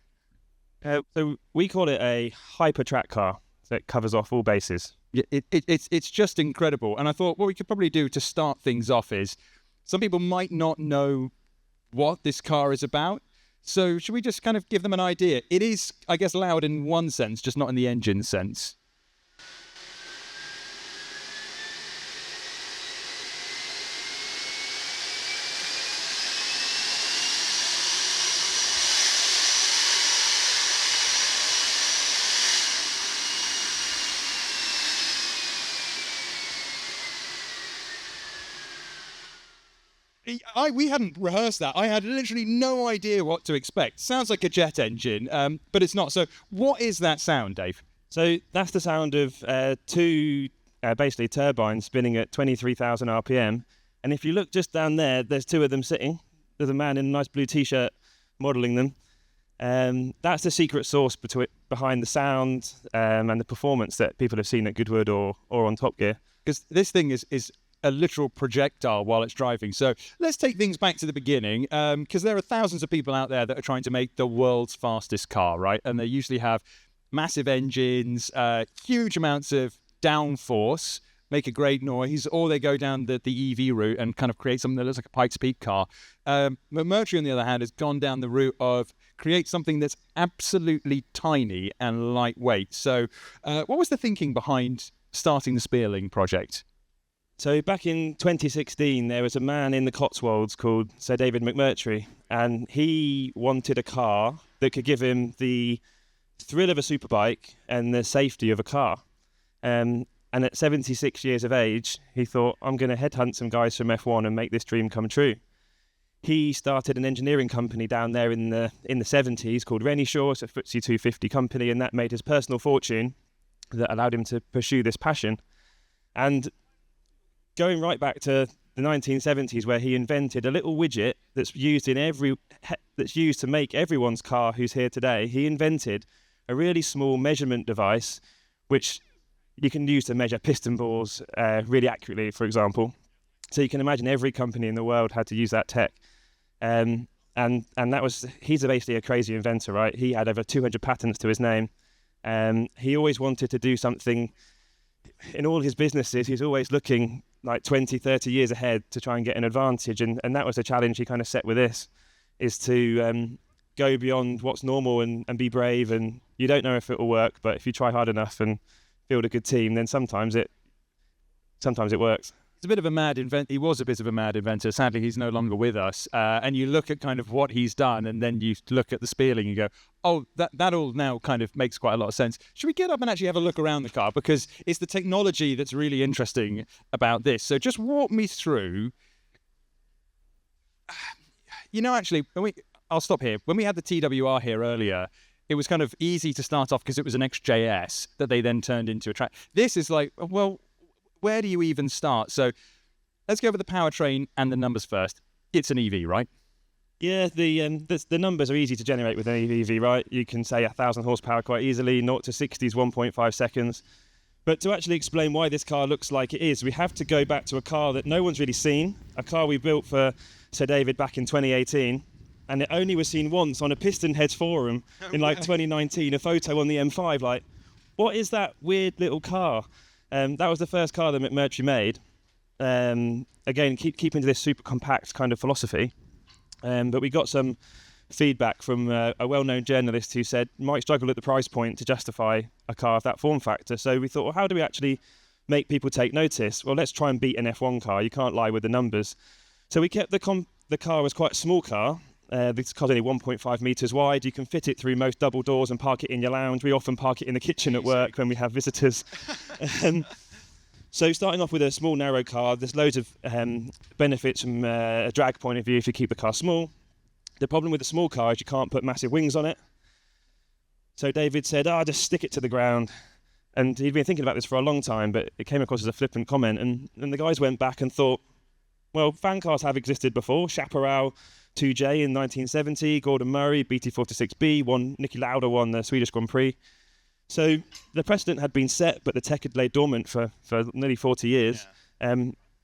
So we call it a hyper track car, so it covers off all bases. It's just incredible. And I thought what we could probably do to start things off is, some people might not know what this car is about. So should we just kind of give them an idea? It is, I guess, loud in one sense, just not in the engine sense. We hadn't rehearsed that. I had literally no idea what to expect. Sounds like a jet engine, but it's not. So what is that sound, Dave? So that's the sound of two basically turbines spinning at 23,000 RPM. And if you look just down there, there's two of them sitting. There's a man in a nice blue T-shirt modelling them. That's the secret sauce behind the sound and the performance that people have seen at Goodwood or on Top Gear. Because this thing is a literal projectile while it's driving. So let's take things back to the beginning, because there are thousands of people out there that are trying to make the world's fastest car, right? And they usually have massive engines, huge amounts of downforce, make a great noise, or they go down the EV route and kind of create something that looks like a Pikes Peak car. McMurtry, on the other hand, has gone down the route of create something that's absolutely tiny and lightweight. So what was the thinking behind starting the Spierling project? So back in 2016, there was a man in the Cotswolds called Sir David McMurtry, and he wanted a car that could give him the thrill of a superbike and the safety of a car. And at 76 years of age, he thought, I'm going to headhunt some guys from F1 and make this dream come true. He started an engineering company down there in the 70s called Renishaw. It's a FTSE 250 company, and that made his personal fortune that allowed him to pursue this passion. And going right back to the 1970s, where he invented a little widget that's used to make everyone's car who's here today. He invented a really small measurement device, which you can use to measure piston bores really accurately, for example. So you can imagine every company in the world had to use that tech. And he's basically a crazy inventor, right? He had over 200 patents to his name. He always wanted to do something in all his businesses, he's always looking like 20, 30 years ahead to try and get an advantage. And that was the challenge he kind of set with this, is to go beyond what's normal and be brave. And you don't know if it will work, but if you try hard enough and build a good team, then sometimes it works. It's a bit of a mad inventor. He was a bit of a mad inventor. Sadly, he's no longer with us. And you look at kind of what he's done, and then you look at the Speirling and go, oh, that all now kind of makes quite a lot of sense. Should we get up and actually have a look around the car? Because it's the technology that's really interesting about this. So just walk me through. Actually, I'll stop here. When we had the TWR here earlier, it was kind of easy to start off because it was an XJS that they then turned into a track. This is like, well, where do you even start? So let's go over the powertrain and the numbers first. It's an EV, right? Yeah, the numbers are easy to generate with an EV, right? You can say 1,000 horsepower quite easily, 0 to 60 is 1.5 seconds. But to actually explain why this car looks like it is, we have to go back to a car that no one's really seen, a car we built for Sir David back in 2018, and it only was seen once on a PistonHeads forum in like 2019, a photo on the M5, like, what is that weird little car? That was the first car that McMurtry made. Again, keeping to this super compact kind of philosophy. But we got some feedback from a well-known journalist who said might struggle at the price point to justify a car of that form factor. So we thought, well, how do we actually make people take notice? Well, let's try and beat an F1 car. You can't lie with the numbers. So we kept the car as quite a small car. This car's only 1.5 metres wide. You can fit it through most double doors and park it in your lounge. We often park it in the kitchen at work when we have visitors. So starting off with a small, narrow car, there's loads of benefits from a drag point of view if you keep the car small. The problem with the small car is you can't put massive wings on it. So David said, just stick it to the ground. And he'd been thinking about this for a long time, but it came across as a flippant comment. And the guys went back and thought, well, fan cars have existed before. Chaparral 2J in 1970, Gordon Murray, BT46B, Niki Lauda won the Swedish Grand Prix. So the precedent had been set, but the tech had laid dormant for nearly 40 years. Yeah.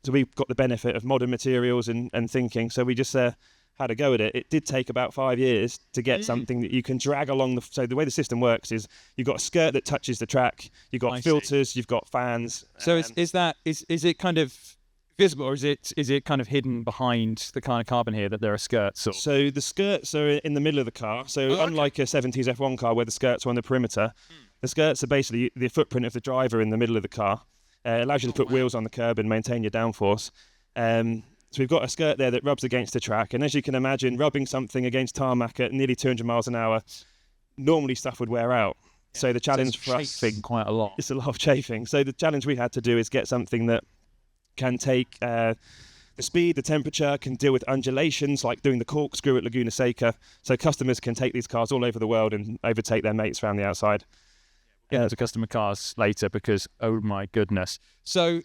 So we got the benefit of modern materials and thinking. So we just had a go at it. It did take about 5 years to get something that you can drag along. So the way the system works is you've got a skirt that touches the track, you've got filters, you've got fans. So is it kind of visible, or is it kind of hidden behind the kind of carbon here that there are skirts? Or? So the skirts are in the middle of the car. So unlike a 70s F1 car where the skirts are on the perimeter, the skirts are basically the footprint of the driver in the middle of the car. It allows you to put wheels on the curb and maintain your downforce. So we've got a skirt there that rubs against the track. And as you can imagine, rubbing something against tarmac at nearly 200 miles an hour, normally stuff would wear out. Yeah. So the challenge for us... chafing quite a lot. It's a lot of chafing. So the challenge we had to do is get something that can take the speed, the temperature, can deal with undulations, like doing the corkscrew at Laguna Seca. So customers can take these cars all over the world and overtake their mates around the outside. Yeah, to customer cars later because, oh my goodness. So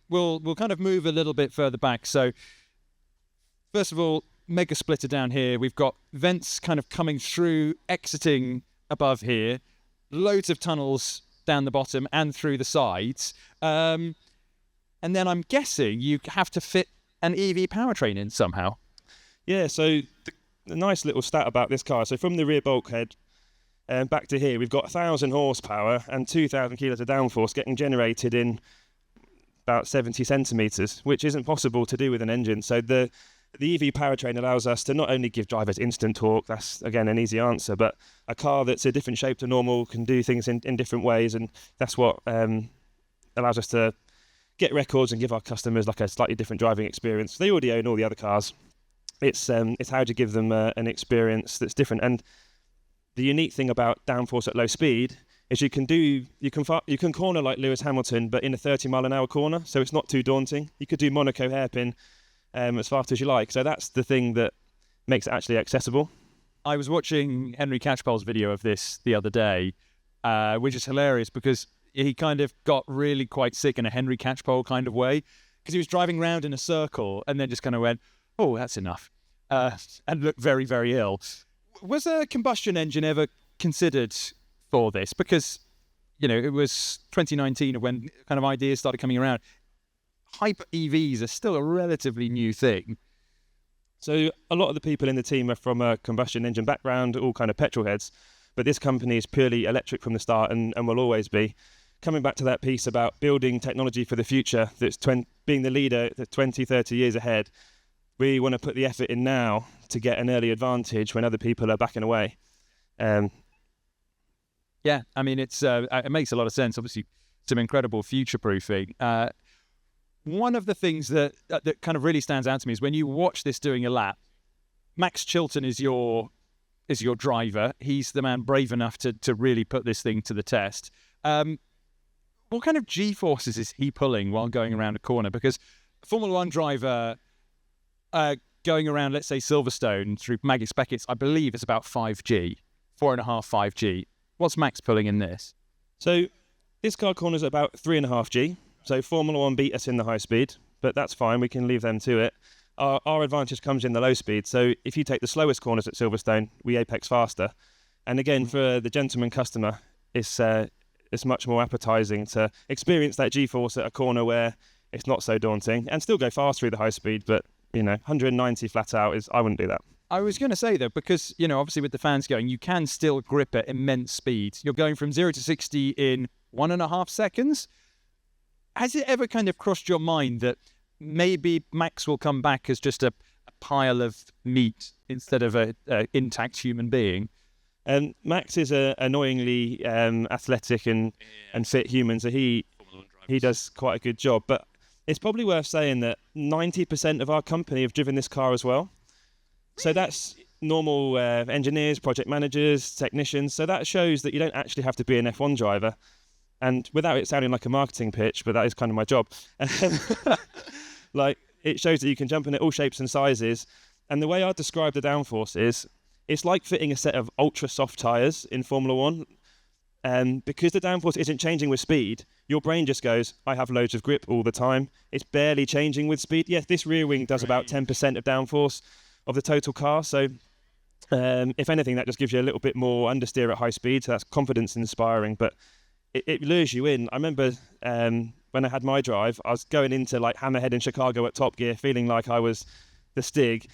we'll kind of move a little bit further back. So first of all, mega splitter down here. We've got vents kind of coming through, exiting above here. Loads of tunnels down the bottom and through the sides. And then I'm guessing you have to fit an EV powertrain in somehow. Yeah, so the nice little stat about this car. So from the rear bulkhead back to here, we've got 1,000 horsepower and 2,000 kilos of downforce getting generated in about 70 centimetres, which isn't possible to do with an engine. So the EV powertrain allows us to not only give drivers instant torque, that's again an easy answer, but a car that's a different shape to normal can do things in different ways, and that's what allows us to get records and give our customers like a slightly different driving experience. They already own all the other cars. It's how to give them an experience that's different. And the unique thing about downforce at low speed is you can corner like Lewis Hamilton, but in a 30-mile-an-hour corner, so it's not too daunting. You could do Monaco hairpin as fast as you like. So that's the thing that makes it actually accessible. I was watching Henry Catchpole's video of this the other day, which is hilarious because he kind of got really quite sick in a Henry Catchpole kind of way because he was driving around in a circle and then just kind of went, oh, that's enough, and looked very, very ill. Was a combustion engine ever considered for this? Because, it was 2019 when kind of ideas started coming around. Hyper EVs are still a relatively new thing. So a lot of the people in the team are from a combustion engine background, all kind of petrol heads. But this company is purely electric from the start and will always be. coming back to that piece about building technology for the future, that's being the leader 20, 30 years ahead, we want to put the effort in now to get an early advantage when other people are backing away. Yeah, I mean, it makes a lot of sense. Obviously, some incredible future-proofing. One of the things that kind of really stands out to me is when you watch this doing a lap, Max Chilton is your driver. He's the man brave enough to really put this thing to the test. What kind of G-forces is he pulling while going around a corner? Because a Formula One driver going around, let's say, Silverstone through Magic Becketts, I believe it's about 5G, 4.5, 5G. What's Max pulling in this? So this car corner's about 3.5G. So Formula One beat us in the high speed, but that's fine. We can leave them to it. Our advantage comes in the low speed. So if you take the slowest corners at Silverstone, we apex faster. And again, for the gentleman customer, it's much more appetising to experience that G-force at a corner where it's not so daunting and still go fast through the high speed. But, 190 flat out I wouldn't do that. I was going to say, though, because, obviously with the fans going, you can still grip at immense speed. You're going from 0 to 60 in 1.5 seconds. Has it ever kind of crossed your mind that maybe Max will come back as just a pile of meat instead of an intact human being? Max is an annoyingly athletic and fit human, so he does quite a good job. But it's probably worth saying that 90% of our company have driven this car as well. So that's normal engineers, project managers, technicians. So that shows that you don't actually have to be an F1 driver. And without it sounding like a marketing pitch, but that is kind of my job. It shows that you can jump in at all shapes and sizes. And the way I describe the downforce is, it's like fitting a set of ultra soft tyres in Formula One. Because the downforce isn't changing with speed, your brain just goes, I have loads of grip all the time. It's barely changing with speed. Yes, this rear wing does about 10% of downforce of the total car. So if anything, that just gives you a little bit more understeer at high speed. So that's confidence inspiring, but it lures you in. I remember when I had my drive, I was going into Hammerhead in Chicago at top gear, feeling like I was the Stig,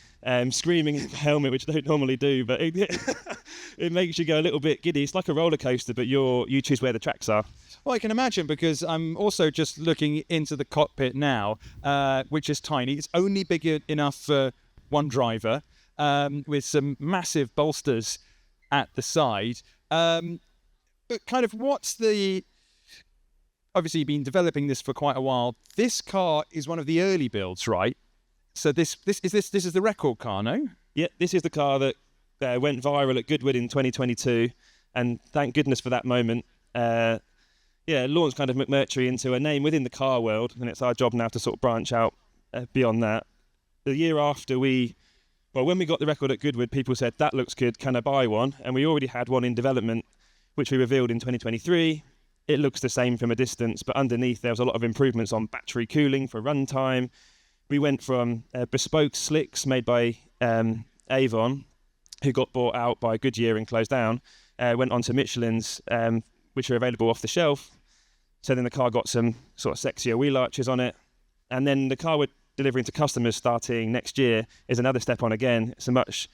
screaming in the helmet, which I don't normally do, but it makes you go a little bit giddy. It's like a roller coaster, but you choose where the tracks are. Well, I can imagine, because I'm also just looking into the cockpit now, which is tiny. It's only big enough for one driver, with some massive bolsters at the side. But kind of obviously you've been developing this for quite a while. This car is one of the early builds, right? So this is the record car, no? Yeah, this is the car that went viral at Goodwood in 2022, and thank goodness for that moment. Launched kind of McMurtry into a name within the car world, and it's our job now to sort of branch out beyond that. The year after when we got the record at Goodwood, people said, that looks good, can I buy one? And we already had one in development, which we revealed in 2023. It looks the same from a distance, but underneath there was a lot of improvements on battery cooling for runtime. We went from bespoke slicks made by Avon, who got bought out by Goodyear and closed down, went on to Michelin's, which are available off the shelf. So then the car got some sort of sexier wheel arches on it. And then the car we're delivering to customers starting next year is another step on again. It's a much,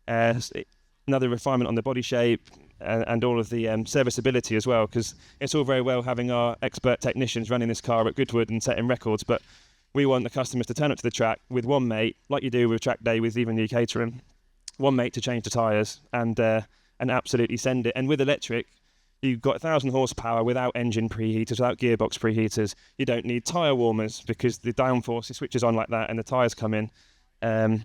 another refinement on the body shape and all of the serviceability as well, because it's all very well having our expert technicians running this car at Goodwood and setting records, but we want the customers to turn up to the track with one mate, like you do with track day with even new catering, one mate to change the tyres and absolutely send it. And with electric, you've got 1,000 horsepower without engine preheaters, without gearbox preheaters. You don't need tyre warmers because the downforce, it switches on like that and the tyres come in.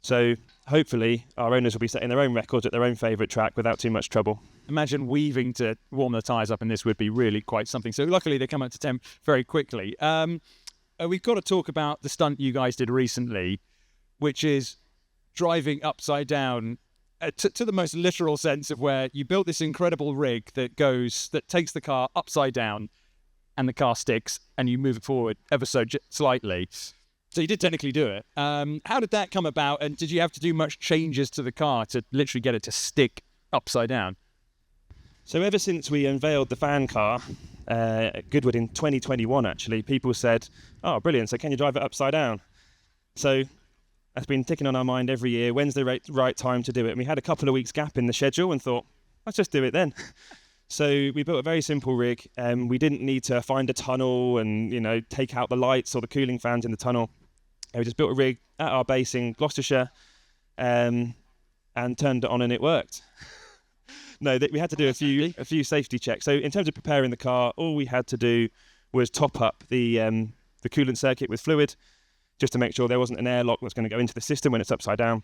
So hopefully our owners will be setting their own records at their own favourite track without too much trouble. Imagine weaving to warm the tyres up, and this would be really quite something. So luckily they come up to temp very quickly. We've got to talk about the stunt you guys did recently, which is driving upside down to the most literal sense of where you built this incredible rig that takes the car upside down and the car sticks and you move it forward ever so slightly. So you did technically do it. How did that come about, and did you have to do much changes to the car to literally get it to stick upside down? So ever since we unveiled the fan car at Goodwood in 2021, actually, people said, oh, brilliant, so can you drive it upside down? So that's been ticking on our mind every year. When's the right time to do it? And we had a couple of weeks gap in the schedule and thought, let's just do it then. So we built a very simple rig. We didn't need to find a tunnel and, take out the lights or the cooling fans in the tunnel. We just built a rig at our base in Gloucestershire and turned it on, and it worked. No, we had to do a few safety checks. So in terms of preparing the car, all we had to do was top up the coolant circuit with fluid, just to make sure there wasn't an airlock that's going to go into the system when it's upside down.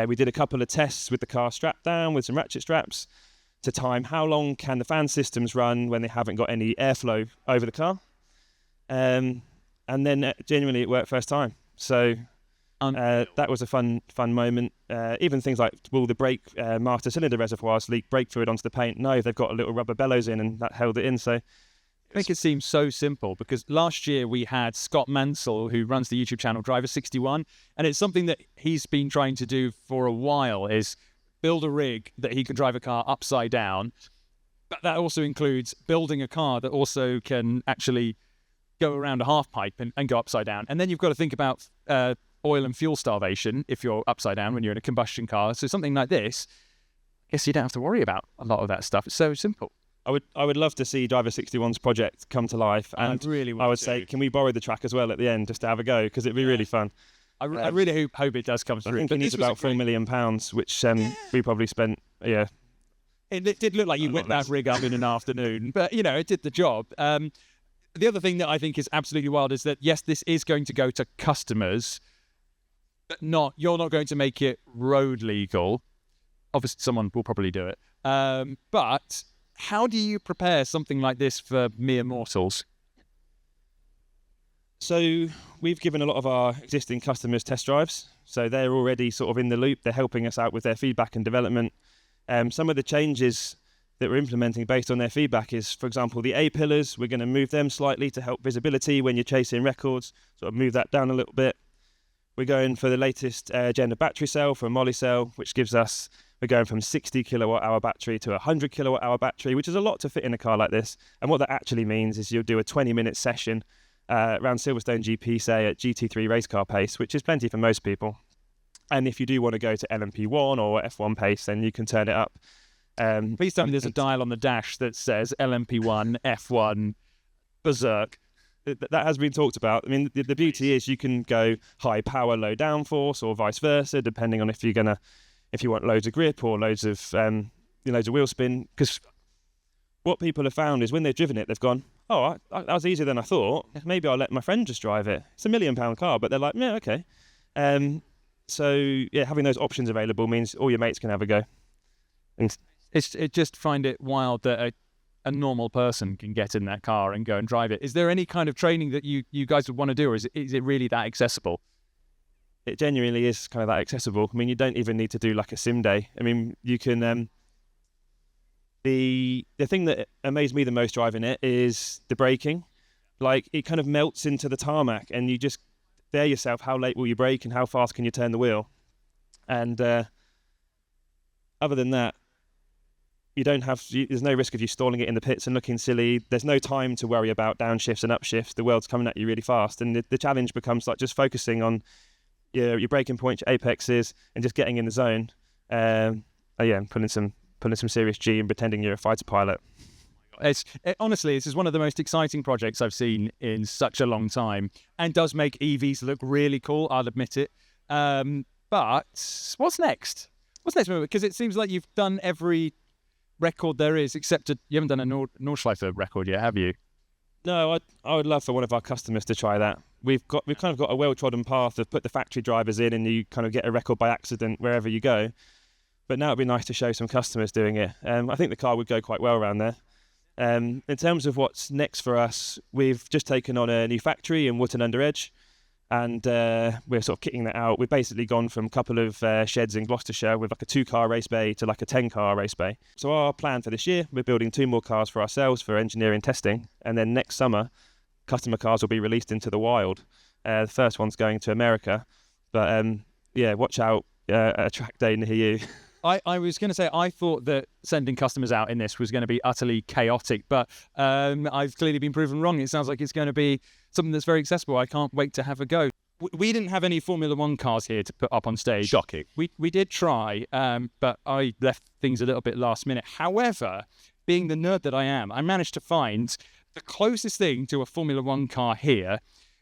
We did a couple of tests with the car strapped down with some ratchet straps to time how long can the fan systems run when they haven't got any airflow over the car. And then genuinely it worked first time. So that was a fun moment. Even things like, will the brake master cylinder reservoirs leak brake fluid onto the paint? No, they've got a little rubber bellows in, and that held it in. So I think it seems so simple, because last year we had Scott Mansell, who runs the YouTube channel Driver61, and it's something that he's been trying to do for a while, is build a rig that he can drive a car upside down. But that also includes building a car that also can actually go around a half pipe and go upside down. And then you've got to think about oil and fuel starvation if you're upside down when you're in a combustion car. So something like this, I guess you don't have to worry about a lot of that stuff. It's so simple. I would love to see Driver61's project come to life, and I would say, can we borrow the track as well at the end just to have a go, because it'd be really fun. I really hope it does come through. I think it needs about £4 million, which we probably spent. Yeah, it did look like you whipped that rig up in an afternoon, but it did the job. The other thing that I think is absolutely wild is that, yes, this is going to go to customers, but you're not going to make it road legal. Obviously, someone will probably do it, but how do you prepare something like this for mere mortals? So we've given a lot of our existing customers test drives. So they're already sort of in the loop. They're helping us out with their feedback and development. Some of the changes that we're implementing based on their feedback is, for example, the A-pillars. We're going to move them slightly to help visibility when you're chasing records, sort of move that down a little bit. We're going for the latest gen of battery cell for a Molly cell, which gives us, we're going from 60 kilowatt hour battery to a 100 kilowatt hour battery, which is a lot to fit in a car like this. And what that actually means is you'll do a 20-minute session around Silverstone GP, say, at GT3 race car pace, which is plenty for most people. And if you do want to go to LMP1 or F1 pace, then you can turn it up. Please tell me there's a dial on the dash that says LMP1, F1, Berserk. That has been talked about. I mean, the beauty is you can go high power, low downforce, or vice versa, depending on if you want loads of grip or loads of wheel spin. Because what people have found is when they've driven it, they've gone, oh, that was easier than I thought. Maybe I'll let my friend just drive it. It's £1 million car, but they're like, yeah, okay. So yeah, having those options available means all your mates can have a go. And It just find it wild that a normal person can get in that car and go and drive it. Is there any kind of training that you guys would want to do, or is it really that accessible? It genuinely is kind of that accessible. I mean, you don't even need to do like a sim day. I mean, you can. The thing that amazed me the most driving it is the braking. Like, it kind of melts into the tarmac, and you just dare yourself, how late will you brake and how fast can you turn the wheel? And other than that, there's no risk of you stalling it in the pits and looking silly. There's no time to worry about downshifts and upshifts. The world's coming at you really fast, and the challenge becomes like just focusing on your braking points, your apexes, and just getting in the zone. And pulling some serious G and pretending you're a fighter pilot. Honestly, this is one of the most exciting projects I've seen in such a long time, and does make EVs look really cool, I'll admit it. But what's next? Because it seems like you've done every record there is, except you haven't done a Nordschleife record yet, have you? No, I would love for one of our customers to try that. We've kind of got a well-trodden path of put the factory drivers in and you kind of get a record by accident wherever you go. But now it'd be nice to show some customers doing it. I think the car would go quite well around there. In terms of what's next for us, we've just taken on a new factory in Wootton Under Edge, and we're sort of kitting that out. We've basically gone from a couple of sheds in Gloucestershire with like a 2-car race bay to like a 10-car race bay. So our plan for this year, we're building 2 more cars for ourselves for engineering testing, and then next summer, customer cars will be released into the wild. The first one's going to America, but watch out a track day near you. I was going to say, I thought that sending customers out in this was going to be utterly chaotic, but I've clearly been proven wrong. It sounds like it's going to be something that's very accessible. I can't wait to have a go. We didn't have any Formula One cars here to put up on stage. Shocking. We did try, but I left things a little bit last minute. However, being the nerd that I am, I managed to find the closest thing to a Formula One car here,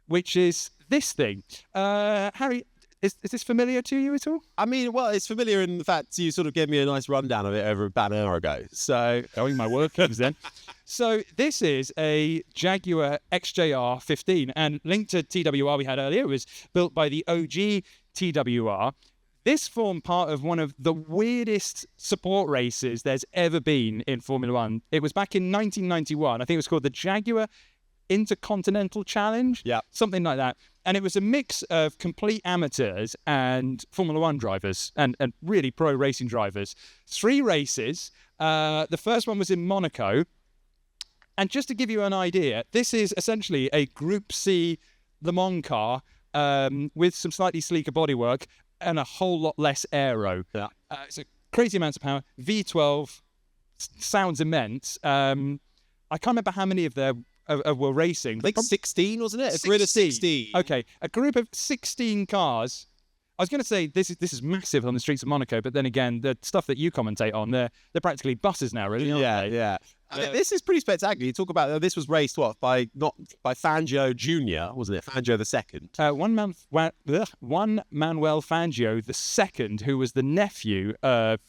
which is this thing. Harry, is this familiar to you at all? I mean, well, it's familiar in the fact you sort of gave me a nice rundown of it over about an hour ago. So, Going my workings then. So this is a Jaguar XJR 15, and linked to TWR we had earlier, was built by the OG TWR. This formed part of one of the weirdest support races there's ever been in Formula One. It was back in 1991. I think it was called the Jaguar Intercontinental Challenge, something like that. And it was a mix of complete amateurs and Formula One drivers and really pro racing drivers. 3 races. The first one was in Monaco. And just to give you an idea, this is essentially a Group C Le Mans car with some slightly sleeker bodywork and a whole lot less aero. It's a crazy amount of power. V12 sounds immense. I can't remember how many of them were racing. I think 16, wasn't it? A grid of 16. Okay, a group of 16 cars. I was going to say this is massive on the streets of Monaco, but then again, the stuff that you commentate on, they're practically buses now, really. Aren't they? Yeah. I mean, this is pretty spectacular. You talk about this was raced by Fangio Jr., wasn't it? Fangio the second. Juan Manuel Fangio the second, who was the nephew of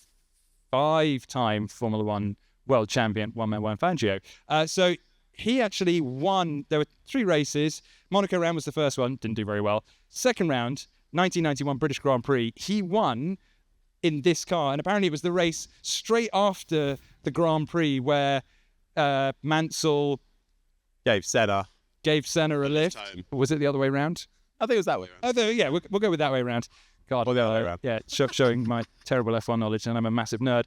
5-time Formula One world champion Juan Manuel Fangio. So he actually won. There were 3 races. Monaco round was the first one, didn't do very well. Second round, 1991 British Grand Prix, he won in this car, and apparently it was the race straight after the Grand Prix where Mansell gave Senna a lift. Was it the other way around? I think it was that way around. Yeah, we'll go with that way around. God, or the other way around. Yeah, showing my terrible F1 knowledge, and I'm a massive nerd.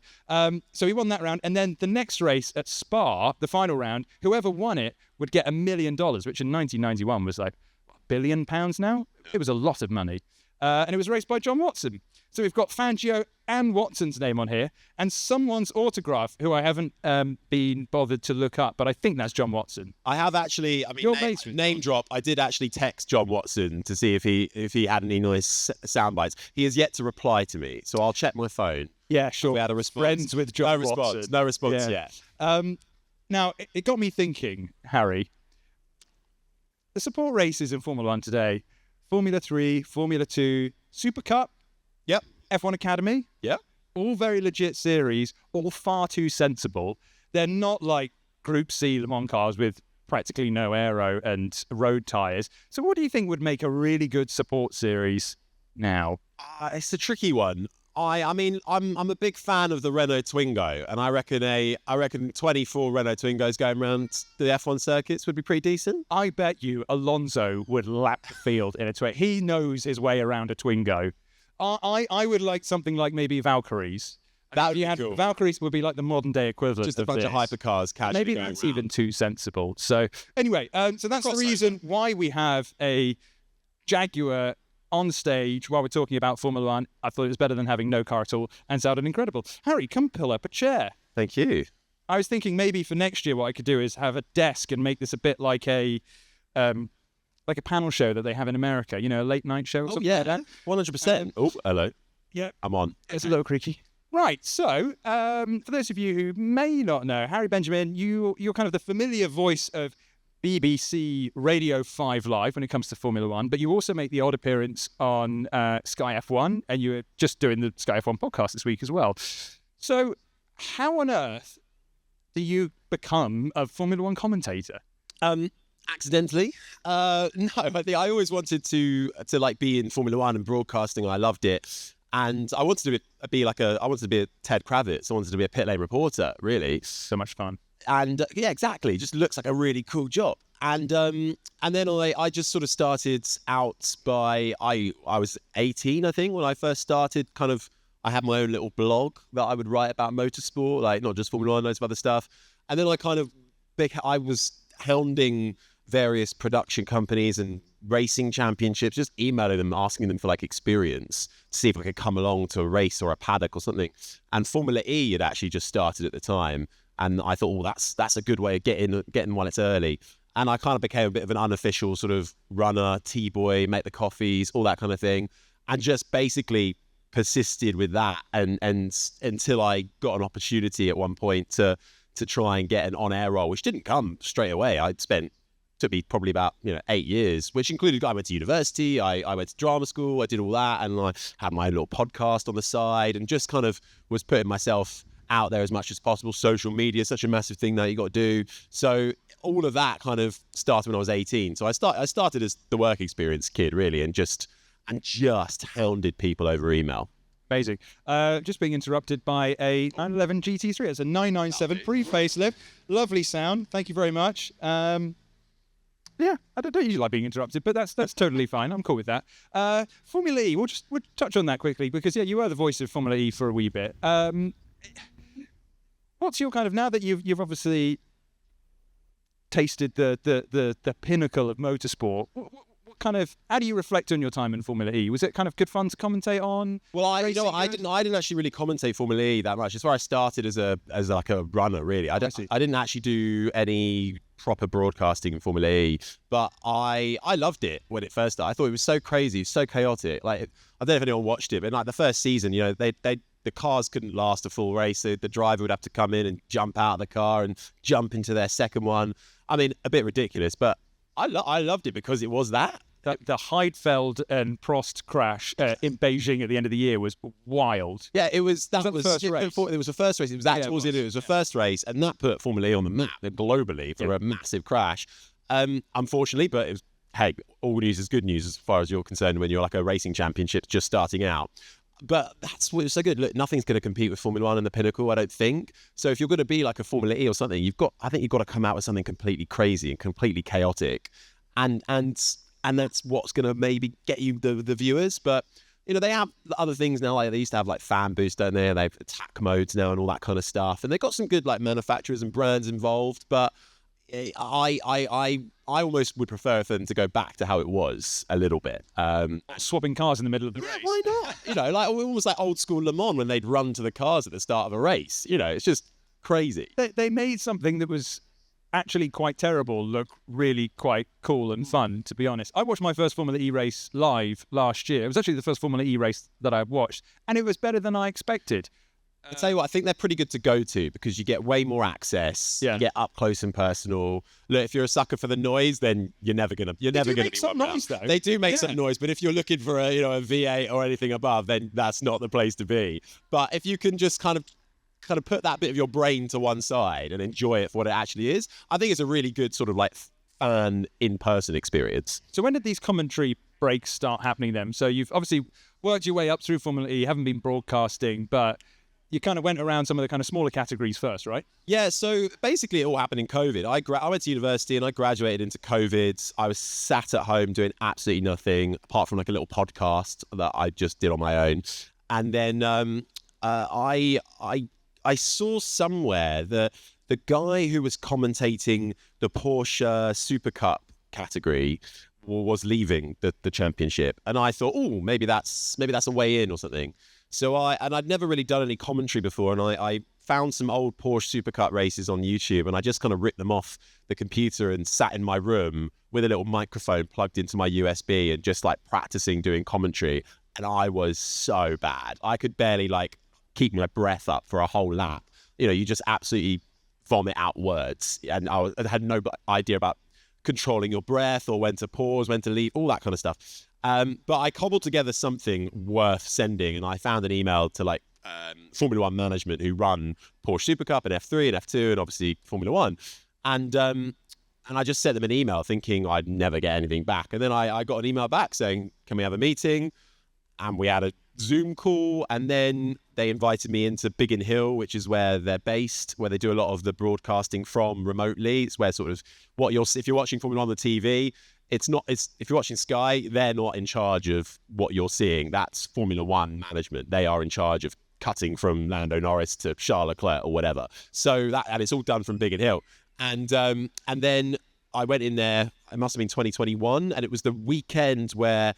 So he won that round, and then the next race at Spa, the final round, whoever won it would get $1 million, which in 1991 was like £1 billion now. It was a lot of money. And it was raced by John Watson. So we've got Fangio and Watson's name on here, and someone's autograph, who I haven't been bothered to look up, but I think that's John Watson. I have actually, name drop. I did actually text John Watson to see if he had any nice sound bites. He has yet to reply to me, so I'll check my phone. Yeah, sure. We had a response. Friends with John Watson. No response yet. Now, it got me thinking, Harry, the support races in Formula One today, Formula 3, Formula 2, Super Cup, F1 Academy, all very legit series, all far too sensible. They're not like Group C Le Mans cars with practically no aero and road tyres. So what do you think would make a really good support series now? It's a tricky one. I mean, I'm a big fan of the Renault Twingo, and I reckon 24 Renault Twingos going around the F1 circuits would be pretty decent. I bet you Alonso would lap the field in a Twingo. He knows his way around a Twingo. I would like something like maybe Valkyries. That would be cool. Valkyries would be like the modern day equivalent. Just a bunch of hypercars casually Maybe going that's around. even too sensible. So anyway, so that's the reason why we have a Jaguar on stage while we're talking about Formula One. I thought it was better than having no car at all, and sounded incredible. Harry, come pull up a chair. Thank you. I was thinking maybe for next year what I could do is have a desk and make this a bit like a panel show that they have in America, a late night show or something like that. 100%. Oh, hello. Yeah. I'm on. It's a little creaky. Right, so for those of you who may not know, Harry Benjamin, you're kind of the familiar voice of BBC Radio 5 Live when it comes to Formula One, but you also make the odd appearance on Sky F1, and you were just doing the Sky F1 podcast this week as well. So how on earth do you become a Formula One commentator? Accidentally. No, I think I always wanted to like be in Formula One and broadcasting. I loved it. And I wanted to be a Ted Kravitz. I wanted to be a pit lane reporter, really. So much fun. And yeah, exactly. Just looks like a really cool job. And then I just sort of started out I was 18, I think, when I first started. Kind of, I had my own little blog that I would write about motorsport, like not just Formula One, loads of other stuff. And then I was hounding various production companies and racing championships, just emailing them, asking them for like experience to see if I could come along to a race or a paddock or something. And Formula E had actually just started at the time, and I thought, that's a good way of getting while it's early. And I kind of became a bit of an unofficial sort of runner, T-boy, make the coffees, all that kind of thing, and just basically persisted with that and until I got an opportunity at one point to to try and get an on-air role, which didn't come straight away. Took me probably about 8 years, which included I went to university, I went to drama school, I did all that, and I had my little podcast on the side, and just kind of was putting myself out there as much as possible. Social media is such a massive thing that you got to do. So all of that kind of started when I was 18. So I started as the work experience kid really, and just hounded people over email. Amazing. Just being interrupted by a 911 GT3. It's a 997 pre-facelift. Lovely sound. Thank you very much. Yeah, I don't usually like being interrupted, but that's totally fine. I'm cool with that. Formula E, we'll touch on that quickly because, you were the voice of Formula E for a wee bit. What's your kind of, now that you've obviously tasted the pinnacle of motorsport, what kind of, how do you reflect on your time in Formula E? Was it kind of good fun to commentate on? Well, I didn't actually really commentate Formula E that much. It's where I started as like a runner, really. I didn't actually do any proper broadcasting in Formula E, but I loved it when it first started. I thought it was so crazy, so chaotic. Like, I don't know if anyone watched it, but like the first season, the cars couldn't last a full race, so the driver would have to come in and jump out of the car and jump into their second one. I mean, a bit ridiculous, but I loved it because it was that. The Heidfeld and Prost crash in Beijing at the end of the year was wild. Yeah, it was. That was the first race. It was the first race. It was that towards it. It was the first race, and that put Formula E on the map globally for a massive crash. Unfortunately, but it was. Hey, all news is good news as far as you're concerned when you're like a racing championship just starting out. But that's what's so good. Look, nothing's going to compete with Formula One and the pinnacle, I don't think. So if you're going to be like a Formula E or something, I think you've got to come out with something completely crazy and completely chaotic, and that's what's going to maybe get you the viewers. But they have other things now. Like they used to have like fan boost, don't they? They have attack modes now and all that kind of stuff. And they've got some good like manufacturers and brands involved. But I almost would prefer for them to go back to how it was a little bit. Swapping cars in the middle of the race. Why not? Like almost like old school Le Mans when they'd run to the cars at the start of a race. It's just crazy. They made something that was actually quite terrible look really quite cool and fun, to be honest. I watched my first Formula E race live last year. It was actually the first Formula E race that I watched, and it was better than I expected. I tell you what, I think they're pretty good to go to because you get way more access. Yeah. You get up close and personal. Look, if you're a sucker for the noise, then you're never gonna be some noise though. They do make some noise, but if you're looking for a V8 or anything above, then that's not the place to be. But if you can just kind of put that bit of your brain to one side and enjoy it for what it actually is, I think it's a really good sort of like fan in-person experience. So when did these commentary breaks start happening then? So you've obviously worked your way up through Formula E, haven't been broadcasting, but you kind of went around some of the kind of smaller categories first, right? Yeah, so basically it all happened in COVID. I went to university and I graduated into COVID. I was sat at home doing absolutely nothing apart from like a little podcast that I just did on my own. And then I saw somewhere that the guy who was commentating the Porsche Super Cup category was leaving the championship, and I thought, oh, maybe that's a way in or something. So I'd never really done any commentary before, and I found some old Porsche Super Cup races on YouTube, and I just kind of ripped them off the computer and sat in my room with a little microphone plugged into my USB and just like practicing doing commentary. And I was so bad. I could barely like keep my breath up for a whole lap. You just absolutely vomit out words, and I had no idea about controlling your breath or when to pause, when to leave, all that kind of stuff. But I cobbled together something worth sending, and I found an email to like Formula One management who run Porsche Super Cup and F3 and F2 and obviously Formula One. And I just sent them an email thinking I'd never get anything back. And then I got an email back saying, can we have a meeting? And we had a Zoom call, and then they invited me into Biggin Hill, which is where they're based, where they do a lot of the broadcasting from remotely. It's where sort of if you're watching Formula One on the TV, if you're watching Sky, they're not in charge of what you're seeing. That's Formula One management. They are in charge of cutting from Lando Norris to Charles Leclerc or whatever. So and it's all done from Biggin Hill. And then I went in there, it must have been 2021, and it was the weekend where,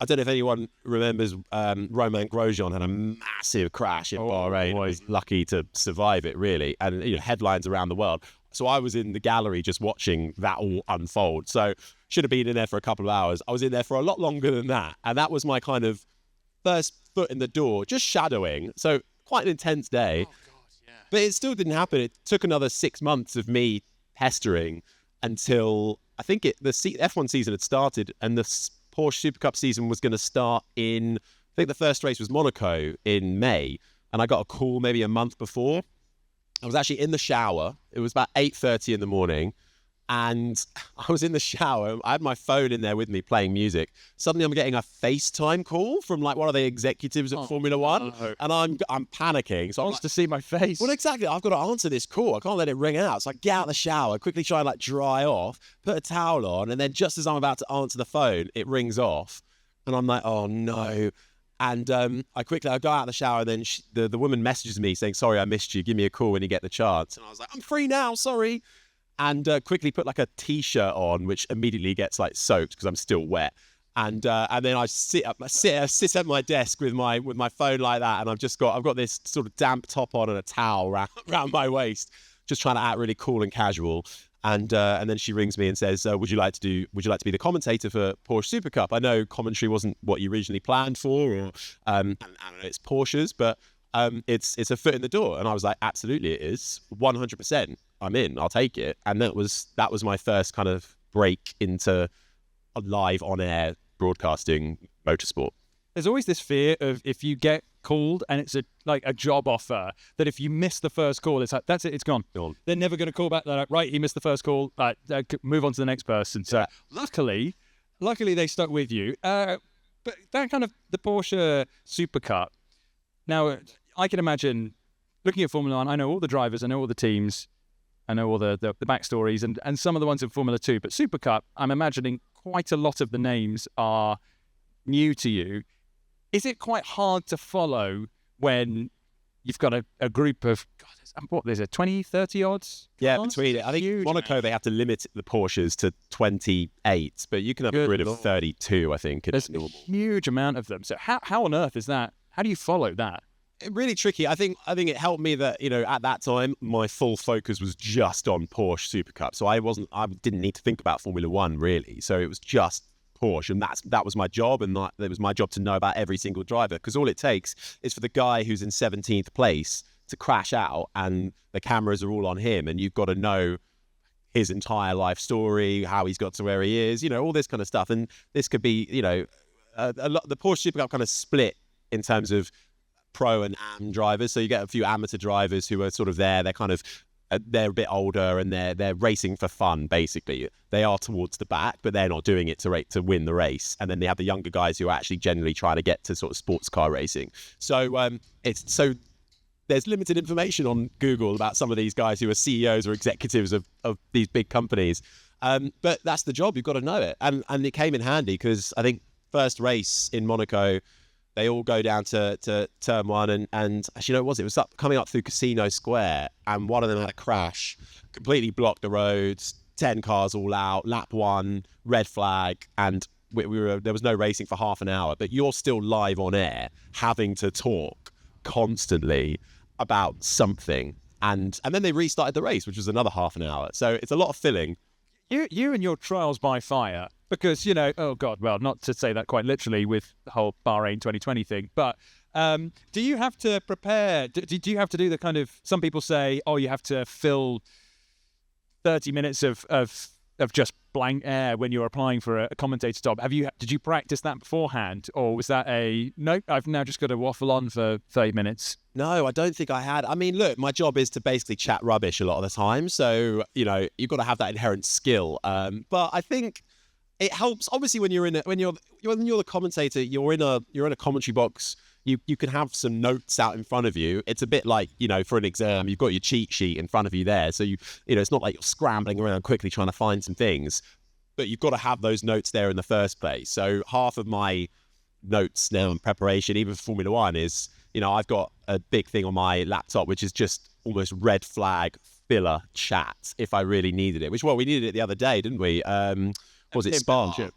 I don't know if anyone remembers, Romain Grosjean had a massive crash in Bahrain. I was lucky to survive it, really. And headlines around the world. So I was in the gallery just watching that all unfold. So should have been in there for a couple of hours. I was in there for a lot longer than that. And that was my kind of first foot in the door, just shadowing. So quite an intense day. Oh, God, yeah. But it still didn't happen. It took another 6 months of me pestering until I think the F1 season had started, and the Porsche Super Cup season was going to start in, I think the first race was Monaco in May, and I got a call maybe a month before. I was actually in the shower. It was about 8:30 in the morning, and I was in the shower. I had my phone in there with me playing music. Suddenly I'm getting a FaceTime call from like one of the executives at Formula One, and I'm panicking. So I Wants to see my face. well, exactly. I've got to answer this call. I can't let it ring out. So I get out of the shower, quickly try and like dry off, put a towel on, and then just as I'm about to answer the phone, it rings off. And I'm like, oh no. And I go out of the shower, and then the woman messages me saying, sorry, I missed you. Give me a call when you get the chance. And I was like, I'm free now, sorry. And quickly put like a t-shirt on, which immediately gets like soaked because I'm still wet. And then I sit at my desk with my phone like that, and I've got this sort of damp top on and a towel around my waist, just trying to act really cool and casual. And then she rings me and says, would you like to be the commentator for Porsche Super Cup? I know commentary wasn't what you originally planned for, or I don't know, it's Porsches, but it's a foot in the door. And I was like, absolutely it is, 100%. I'm in, I'll take it. And that was my first kind of break into a live on air broadcasting motorsport. There's always this fear of if you get called and it's a job offer, that if you miss the first call, it's like, that's it, it's gone. They're never going to call back. They're like, right, he missed the first call, move on to the next person. So luckily they stuck with you. But that kind of the Porsche Super Cup. Now, I can imagine looking at Formula One, I know all the drivers, I know all the teams, I know all the backstories and some of the ones in Formula 2, but Super Cup, I'm imagining quite a lot of the names are new to you. Is it quite hard to follow when you've got a group of, there's a 20, 30 odds? Yeah, between it. I think Monaco, they have to limit the Porsches to 28, but you can have a grid of 32, I think. There's a huge amount of them. So how on earth is that? How do you follow that? Really tricky. I think it helped me that, at that time, my full focus was just on Porsche Super Cup. So I didn't need to think about Formula One, really. So it was just Porsche, and that was my job, and it was my job to know about every single driver, because all it takes is for the guy who's in 17th place to crash out and the cameras are all on him, and you've got to know his entire life story, how he's got to where he is, all this kind of stuff. And this could be, a lot. The Porsche Super Cup kind of split in terms of pro and am drivers. So you get a few amateur drivers who are sort of there. They're kind of they're a bit older and they're racing for fun, basically. They are towards the back, but they're not doing it to win the race. And then they have the younger guys who are actually generally trying to get to sort of sports car racing. So there's limited information on Google about some of these guys who are CEOs or executives of these big companies. But that's the job. You've got to know it. And it came in handy because I think first race in Monaco, they all go down to turn one, and actually, it was coming up through Casino Square, and one of them had a crash, completely blocked the roads, 10 cars all out, lap one, red flag, and there was no racing for half an hour, but you're still live on air, having to talk constantly about something, and then they restarted the race, which was another half an hour. So it's a lot of filling. You and your trials by fire, because, oh God, well, not to say that quite literally with the whole Bahrain 2020 thing, but do you have to prepare? Do you have to do the kind of, some people say, you have to fill 30 minutes of just blank air when you're applying for a commentator job. Did you practice that beforehand, or was that nope, I've now just got to waffle on for 30 minutes? No, I don't think I had. I mean, look, my job is to basically chat rubbish a lot of the time, so you've got to have that inherent skill. But I think it helps. Obviously, when you're the commentator, you're in a commentary box. You can have some notes out in front of you. It's a bit like, for an exam, you've got your cheat sheet in front of you there. So it's not like you're scrambling around quickly trying to find some things, but you've got to have those notes there in the first place. So half of my notes now in preparation, even for Formula One, is, I've got a big thing on my laptop, which is just almost red flag filler chat if I really needed it, we needed it the other day, didn't we? Was it Spa?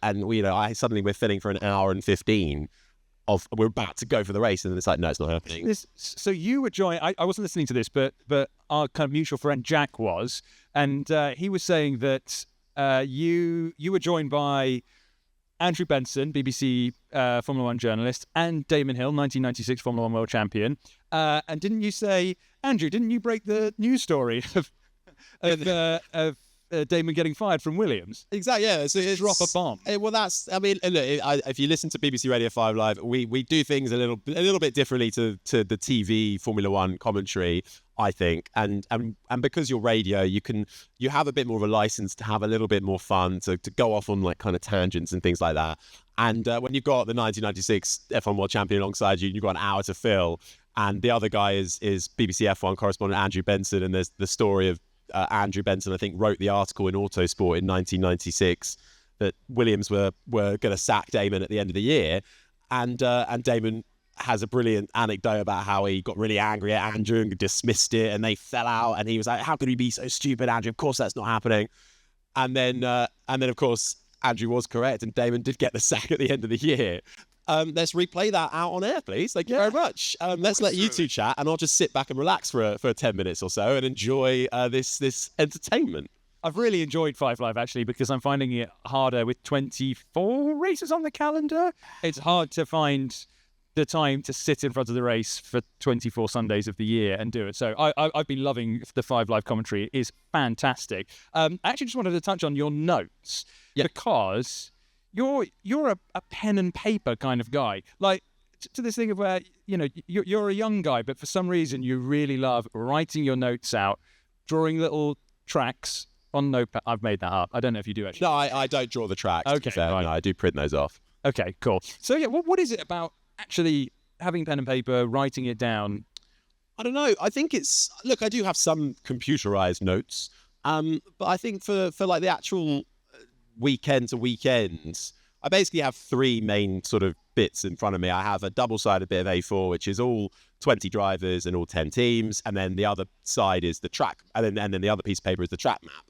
And we're filling for an hour and 15 we're about to go for the race, and then it's like, no, it's not happening. So you were joined. I wasn't listening to this, but our kind of mutual friend Jack was, and he was saying that you were joined by Andrew Benson, BBC Formula One journalist, and Damon Hill, 1996 Formula One world champion. And didn't you say, Andrew, didn't you break the news story of Damon getting fired from Williams? Exactly, yeah. So it's, Drop a bomb. Well, that's. I mean, look, if you listen to BBC Radio 5 Live, we do things a little bit differently to the TV Formula One commentary, I think, and because you're radio, you have a bit more of a license to have a little bit more fun, to go off on like kind of tangents and things like that. And when you've got the 1996 F1 world champion alongside you, and you've got an hour to fill, and the other guy is BBC F1 correspondent Andrew Benson, and there's the story of Andrew Benson, I think, wrote the article in Autosport in 1996 that Williams were going to sack Damon at the end of the year, and Damon has a brilliant anecdote about how he got really angry at Andrew and dismissed it, and they fell out, and he was like, "How could he be so stupid, Andrew? Of course that's not happening." And then of course Andrew was correct, and Damon did get the sack at the end of the year. Let's replay that out on air, please. Thank you very much. Let's let you two chat, and I'll just sit back and relax for 10 minutes or so and enjoy this entertainment. I've really enjoyed 5 Live, actually, because I'm finding it harder with 24 races on the calendar. It's hard to find the time to sit in front of the race for 24 Sundays of the year and do it. So I've been loving the 5 Live commentary. It is fantastic. I actually just wanted to touch on your notes, because you're a pen and paper kind of guy. Like, to this thing of where, you're a young guy, but for some reason you really love writing your notes out, drawing little tracks on notepad. I've made that up. I don't know if you do actually. No, I don't draw the tracks. Okay, no, I do print those off. Okay, cool. So yeah, what is it about actually having pen and paper, writing it down? I don't know. I think look, I do have some computerized notes, but I think for like the actual weekend to weekends, I basically have 3 main sort of bits in front of me. I have a double-sided bit of A4, which is all 20 drivers and all 10 teams, and then the other side is the track, and then the other piece of paper is the track map.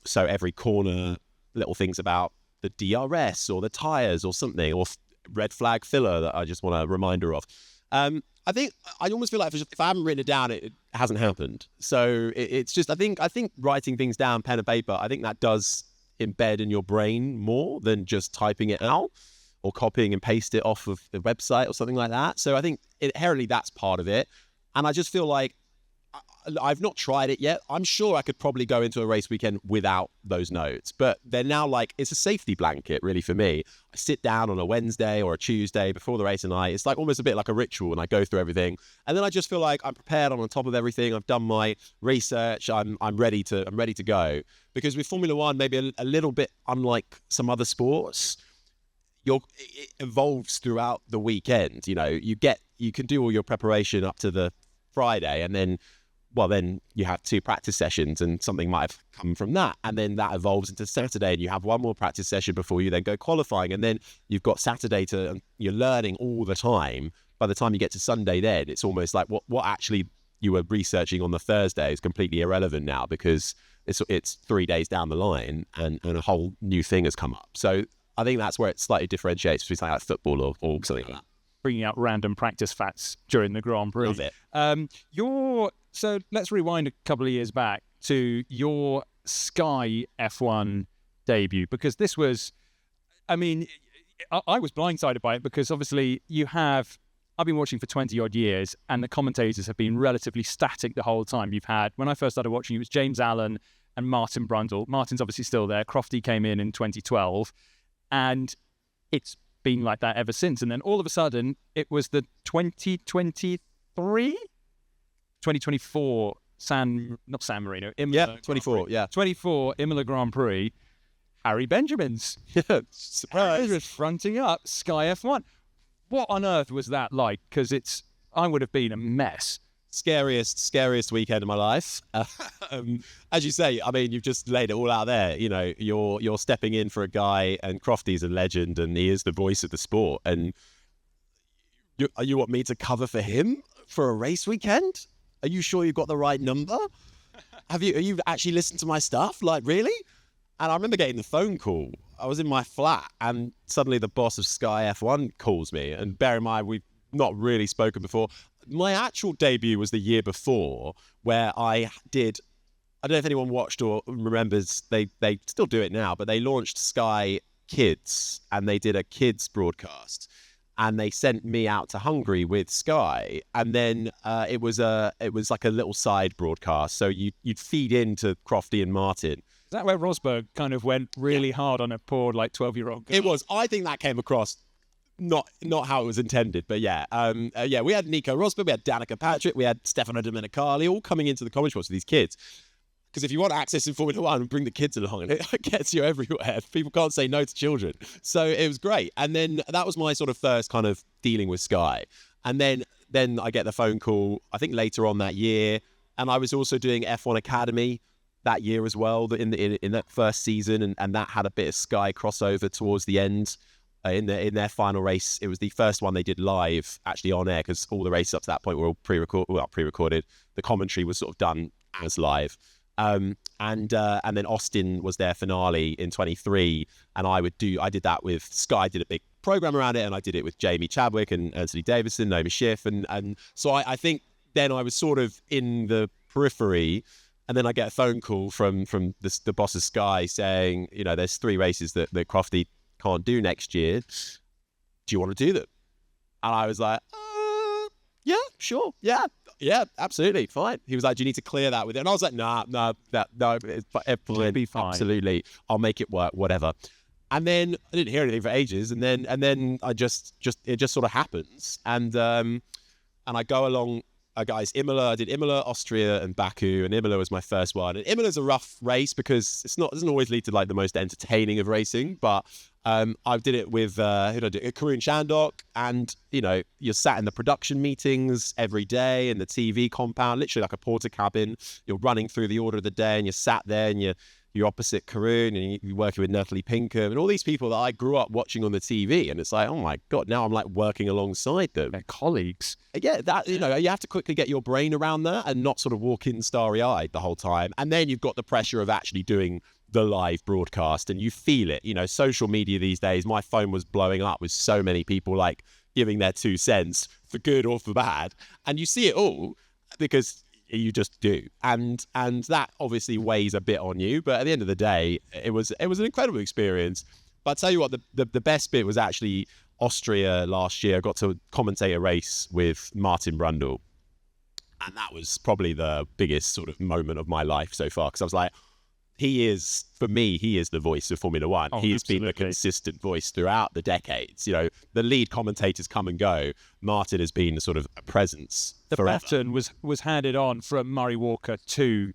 So every corner, little things about the DRS or the tyres or something, or red flag filler that I just want a reminder of. I think I almost feel like if I haven't written it down, it hasn't happened. So it's just I think writing things down, pen and paper, I think that does embed in your brain more than just typing it out or copying and paste it off of the website or something like that. So I think inherently that's part of it. And I just feel like I've not tried it yet. I'm sure I could probably go into a race weekend without those notes, but they're now like, it's a safety blanket really for me. I sit down on a Wednesday or a Tuesday before the race night. It's like almost a bit like a ritual, and I go through everything. And then I just feel like I'm prepared, I'm on top of everything. I've done my research. I'm ready to go. Because with Formula One, maybe a little bit unlike some other sports, it evolves throughout the weekend. You can do all your preparation up to the Friday, and then you have 2 practice sessions, and something might have come from that, and then that evolves into Saturday, and you have 1 more practice session before you then go qualifying, and then you've got Saturday and you're learning all the time. By the time you get to Sunday, then it's almost like what actually you were researching on the Thursday is completely irrelevant now, because it's 3 days down the line, and a whole new thing has come up. So I think that's where it slightly differentiates between something like football or something like that. Bringing out random practice facts during the Grand Prix. Love it. So let's rewind a couple of years back to your Sky F1 debut, because this was, I mean, I was blindsided by it, because obviously I've been watching for 20 odd years, and the commentators have been relatively static the whole time. You've had, when I first started watching, it was James Allen and Martin Brundle. Martin's obviously still there. Crofty came in 2012, and it's been like that ever since. And then all of a sudden, it was the 2024 not San Marino, Imola. 24, yeah. 24 Imola Grand Prix. Harry Benjamin's. Surprise. He was fronting up Sky F1. What on earth was that like? Because I would have been a mess. Scariest weekend of my life. As you say, I mean, you've just laid it all out there. You're stepping in for a guy, and Crofty's a legend, and he is the voice of the sport. And you want me to cover for him for a race weekend? Are you sure you've got the right number? Are you actually listened to my stuff? Like, really? And I remember getting the phone call. I was in my flat, and suddenly the boss of Sky F1 calls me. And bear in mind, we've not really spoken before. My actual debut was the year before, where I don't know if anyone watched or remembers, they still do it now, but they launched Sky kids, and they did a kids broadcast, and they sent me out to Hungary with Sky, and then it was like a little side broadcast, so you'd feed into Crofty and Martin. Is that where Rosberg kind of went really hard on a poor 12-year-old girl? It was. I think that came across not how it was intended, but yeah. We had Nico Rosberg, we had Danica Patrick, we had Stefano Domenicali, all coming into the commentary box with these kids. Because if you want access in Formula One, bring the kids along, and it gets you everywhere. People can't say no to children. So it was great. And then that was my sort of first kind of dealing with Sky. And then I get the phone call, I think later on that year. And I was also doing F1 Academy that year as well, in that first season. And that had a bit of Sky crossover towards the end. In their final race, it was the first one they did live, actually on air, because all the races up to that point were all pre-recorded. The commentary was sort of done as live. And then Austin was their finale in 23, and I did that with Sky. Did a big program around it, and I did it with Jamie Chadwick and Anthony Davison, Naomi Schiff, and so I think then I was sort of in the periphery, and then I get a phone call from the boss of Sky saying, there's 3 races that Crofty can't do next year. Do you want to do them? And I was like, yeah, sure, yeah, absolutely, fine. He was like, do you need to clear that with it? And I was like, no, it'll be fine. Absolutely, I'll make it work, whatever. And then I didn't hear anything for ages, and then I just it just sort of happens, and I go along. Guys, Imola. I did Imola, Austria, and Baku, and Imola was my first one. And Imola's a rough race because it doesn't always lead to like the most entertaining of racing, but I did it with Karun Chandok, and you're sat in the production meetings every day in the TV compound, literally like a porter cabin. You're running through the order of the day, and you're sat there, and you're opposite Karun, and you're working with Natalie Pinkham and all these people that I grew up watching on the TV, and it's like, oh my god, now I'm like working alongside them. They're colleagues. Yeah, that you have to quickly get your brain around that and not sort of walk in starry-eyed the whole time. And then you've got the pressure of actually doing the live broadcast, and you feel it. Social media these days, my phone was blowing up with so many people like giving their 2 cents for good or for bad, and you see it all because you just do, and that obviously weighs a bit on you. But at the end of the day, it was an incredible experience. But I'll tell you what, the best bit was actually Austria last year. I got to commentate a race with Martin Brundle, and that was probably the biggest sort of moment of my life so far, because I was like, for me, he is the voice of Formula One. Oh, He's absolutely been the consistent voice throughout the decades. The lead commentators come and go. Martin has been sort of a presence forever. The baton was handed on from Murray Walker to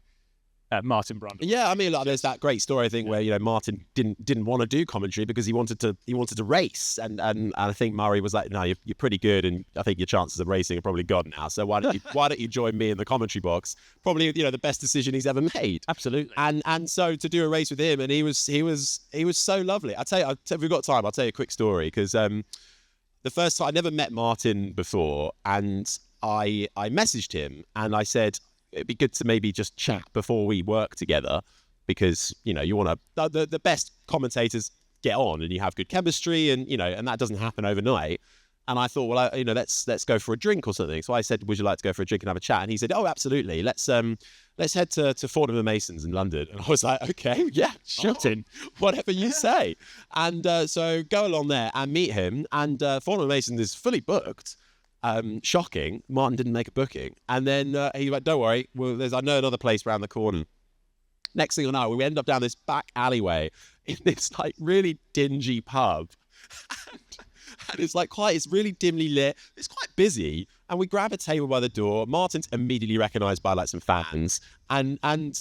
Martin Brundle. Yeah, I mean, like, there's that great story, I think, where Martin didn't want to do commentary because he wanted to race, and I think Murray was like, no, you're pretty good, and I think your chances of racing are probably gone now. So why don't you join me in the commentary box? Probably the best decision he's ever made. Absolutely. And so to do a race with him, and he was so lovely. I'll tell you, if we've got time, I'll tell you a quick story, because the first time I never met Martin before, and I messaged him and I said, it'd be good to maybe just chat before we work together, because you want to the best commentators get on and you have good chemistry, and and that doesn't happen overnight. And I thought, well, let's go for a drink or something. So I said, would you like to go for a drink and have a chat? And he said, oh, absolutely. Let's head to Fordham and Mason's in London. And I was like, okay, yeah, sure, whatever you say. And so go along there and meet him. And Fordham and Mason's is fully booked. Shocking. Martin didn't make a booking. And then he went, don't worry, I know another place around the corner. Next thing I know, we end up down this back alleyway in this like really dingy pub. And it's really dimly lit. It's quite busy. And we grab a table by the door. Martin's immediately recognised by like some fans. And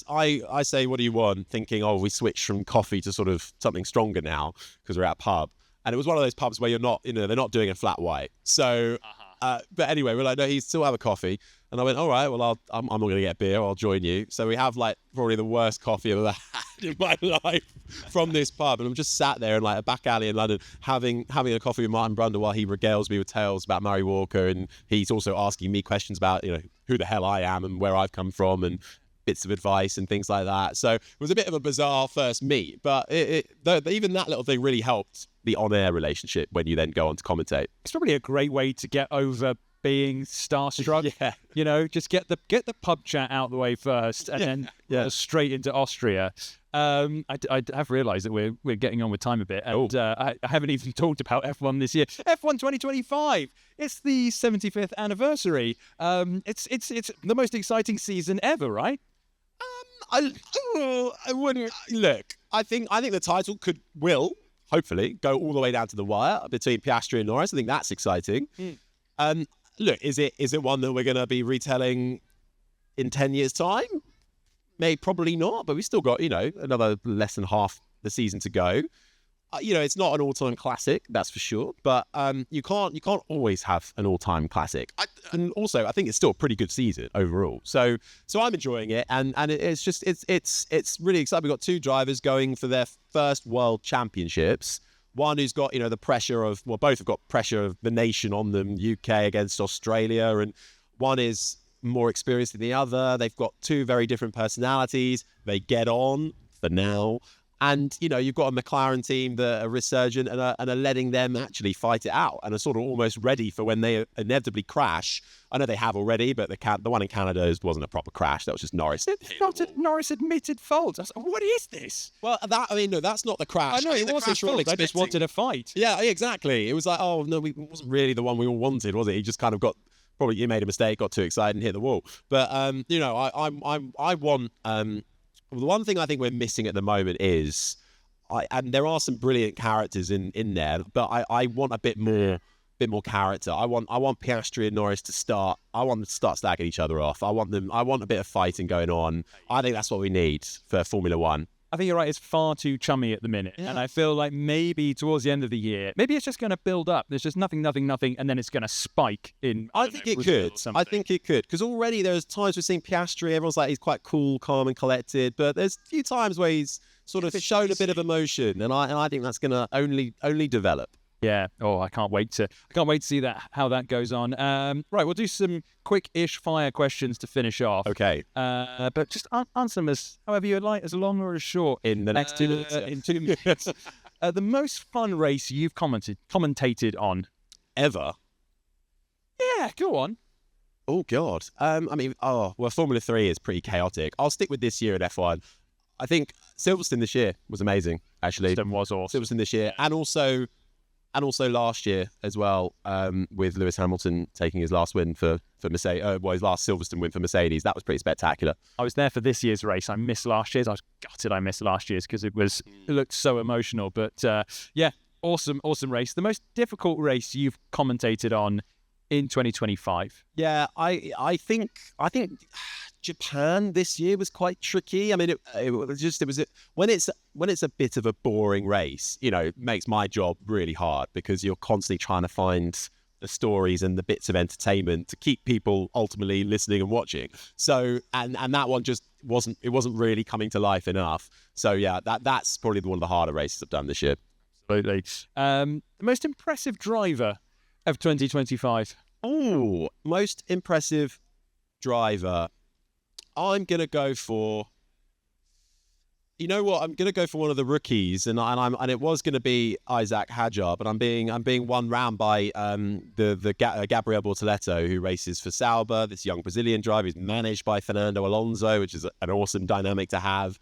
I say, what do you want? Thinking, oh, we switched from coffee to sort of something stronger now because we're at a pub. And it was one of those pubs where you're not, they're not doing a flat white. So, but anyway, we're like, no, he'd still have a coffee. And I went, all right, well, I'm not going to get beer. I'll join you. So we have like probably the worst coffee I've ever had in my life from this pub. And I'm just sat there in like a back alley in London having a coffee with Martin Brundle while he regales me with tales about Murray Walker. And he's also asking me questions about, who the hell I am and where I've come from and bits of advice and things like that. So it was a bit of a bizarre first meet, but even that little thing really helped the on-air relationship when you then go on to commentate. It's probably a great way to get over being starstruck. Yeah. You know, just get the pub chat out the way first, and then straight into Austria. I have realised that we're getting on with time a bit, and I haven't even talked about F1 this year. F1 2025. It's the 75th anniversary. It's the most exciting season ever, right? I wouldn't look. I think the title will hopefully go all the way down to the wire between Piastri and Norris. I think that's exciting. Look, is it one that we're going to be retelling in 10 years' time? Maybe, probably not, but we've still got, another less than half the season to go. It's not an all-time classic, that's for sure, but you can't always have an all-time classic. And also, I think it's still a pretty good season overall. So I'm enjoying it, and it's really exciting. We've got two drivers going for their first World Championships. One who's got, the pressure of, both have got pressure of the nation on them, UK against Australia, and one is more experienced than the other. They've got two very different personalities. They get on for now. And, you've got a McLaren team that are resurgent and are letting them actually fight it out and are sort of almost ready for when they inevitably crash. I know they have already, but the one in Canada wasn't a proper crash. That was just Norris. It's not a Norris admitted fault. I was like, what is this? Well, no, that's not the crash. I know, it wasn't his fault. I just wanted a fight. Yeah, exactly. It was like, oh, no, it wasn't really the one we all wanted, was it? He just kind of probably made a mistake, got too excited and hit the wall. But, I want... the one thing I think we're missing at the moment is, and there are some brilliant characters in there, but I want a bit more character. I want Piastri and Norris to start. I want them to start stacking each other off. I want a bit of fighting going on. I think that's what we need for Formula One. I think you're right. It's far too chummy at the minute. Yeah. And I feel like maybe towards the end of the year, maybe it's just going to build up. There's just nothing, and then it's going to spike in. I think it could. Because already there's times we've seen Piastri, everyone's like, he's quite cool, calm and collected. But there's a few times where he's sort of shown a bit of emotion. And I think that's going to only develop. Yeah. Oh, I can't wait to see how that goes on. Right, we'll do some quick-ish fire questions to finish off. Okay. But just answer them as however you like, as long or as short. In the next 2 minutes. In 2 minutes. The most fun race you've commentated on ever? Yeah, go on. Oh God. Formula 3 is pretty chaotic. I'll stick with this year at F1. I think Silverstone this year was amazing. Actually, Silverstone was awesome. Silverstone this year, and also last year as well, with Lewis Hamilton taking his last win for Mercedes, his last Silverstone win for Mercedes. That was pretty spectacular. I was there for this year's race. I missed last year's. I was gutted I missed last year's because it looked so emotional. But awesome race. The most difficult race you've commentated on in 2025? Yeah, I think Japan this year was quite tricky. I mean, when it's a bit of a boring race, it makes my job really hard because you're constantly trying to find the stories and the bits of entertainment to keep people ultimately listening and watching. So, and that one just wasn't really coming to life enough. So yeah, that's probably one of the harder races I've done this year. Absolutely. The most impressive driver of 2025? Oh, most impressive driver. I'm going to go for... You know what? I'm going to go for one of the rookies, and it was going to be Isaac Hadjar, but I'm being won round by Gabriel Bortoleto, who races for Sauber. This young Brazilian driver is managed by Fernando Alonso, which is an awesome dynamic to have.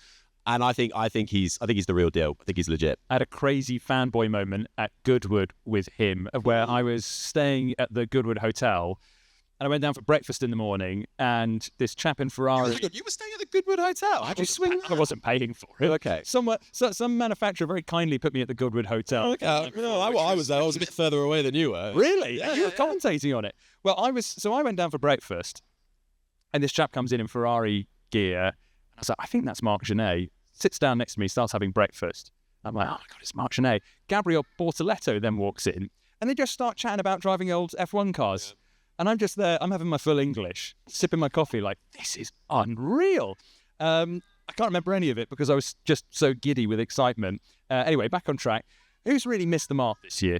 And I think he's the real deal. I think he's legit. I had a crazy fanboy moment at Goodwood with him, where I was staying at the Goodwood Hotel. And I went down for breakfast in the morning, and this chap in Ferrari... You were staying at the Goodwood Hotel? How'd you swing that? I wasn't paying for it. Okay. Some manufacturer very kindly put me at the Goodwood Hotel. Okay. No, I was there. I was a bit further away than you were. Really? Yeah, you were commentating on it. Well, I went down for breakfast, and this chap comes in Ferrari gear. And I was like, I think that's Marc Genet. Sits down next to me, starts having breakfast. I'm like, oh my God, it's Marc Genet. Gabriel Bortoleto then walks in, and they just start chatting about driving old F1 cars. Yeah. And I'm just there, I'm having my full English, sipping my coffee like, this is unreal. I can't remember any of it because I was just so giddy with excitement. Anyway, back on track. Who's really missed the mark this year?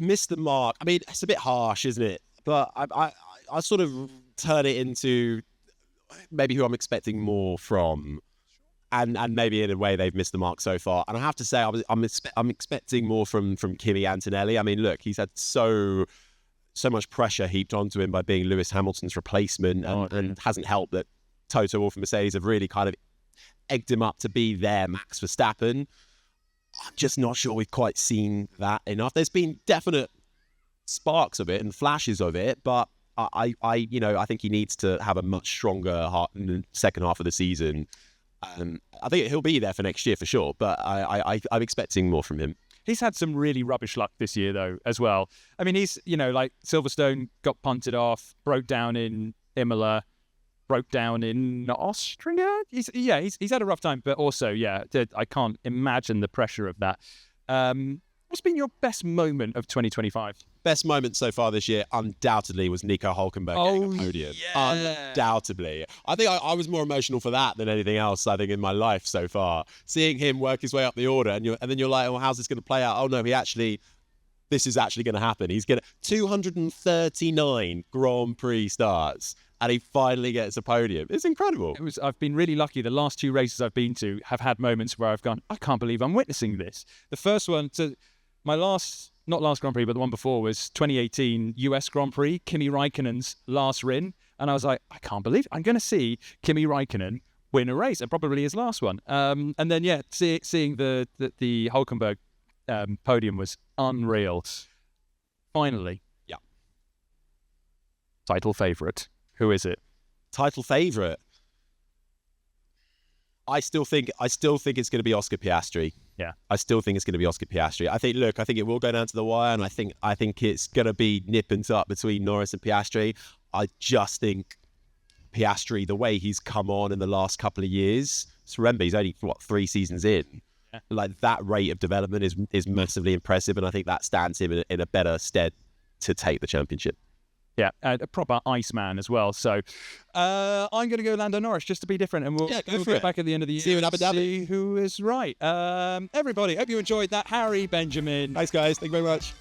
Missed the mark. I mean, it's a bit harsh, isn't it? But I sort of turn it into maybe who I'm expecting more from. And maybe in a way they've missed the mark so far. And I have to say, I'm expecting more from Kimi Antonelli. I mean, look, he's had so so much pressure heaped onto him by being Lewis Hamilton's replacement, and hasn't helped that Toto Wolff and Mercedes have really kind of egged him up to be their Max Verstappen. I'm just not sure we've quite seen that enough. There's been definite sparks of it and flashes of it, but I think he needs to have a much stronger second half of the season. I think he'll be there for next year for sure, but I'm expecting more from him. He's had some really rubbish luck this year, though, as well. I mean, he's, like Silverstone got punted off, broke down in Imola, broke down in Austria. He's had a rough time, but also, I can't imagine the pressure of that. What's been your best moment of 2025? Best moment so far this year, undoubtedly, was Nico Hülkenberg getting a podium. Yeah. Undoubtedly. I think I was more emotional for that than anything else, I think, in my life so far. Seeing him work his way up the order, and then you're like, how's this going to play out? Oh, no, this is actually going to happen. He's going to 239 Grand Prix starts, and he finally gets a podium. It's incredible. I've been really lucky. The last 2 races I've been to have had moments where I've gone, I can't believe I'm witnessing this. The first one, my not last Grand Prix, but the one before, was 2018 US Grand Prix, Kimi Räikkönen's last win. And I was like, I can't believe I'm going to see Kimi Räikkönen win a race, and probably his last one. And then, seeing the Hülkenberg podium was unreal. Finally. Yeah. Title favourite. Who is it? Title favourite. I still think it's going to be Oscar Piastri. Yeah. I still think it's going to be Oscar Piastri. I think it will go down to the wire, and I think it's going to be nip and tuck between Norris and Piastri. I just think Piastri, the way he's come on in the last couple of years, so remember, he's only, 3 seasons in. Yeah. Like, that rate of development is massively impressive, and I think that stands him in a better stead to take the championship. Yeah, a proper Iceman as well. So I'm going to go Lando Norris just to be different, and we'll get back at the end of the year. See you in Abu Dhabi. See who is right. Everybody, hope you enjoyed that. Harry, Benjamin. Thanks, guys. Thank you very much.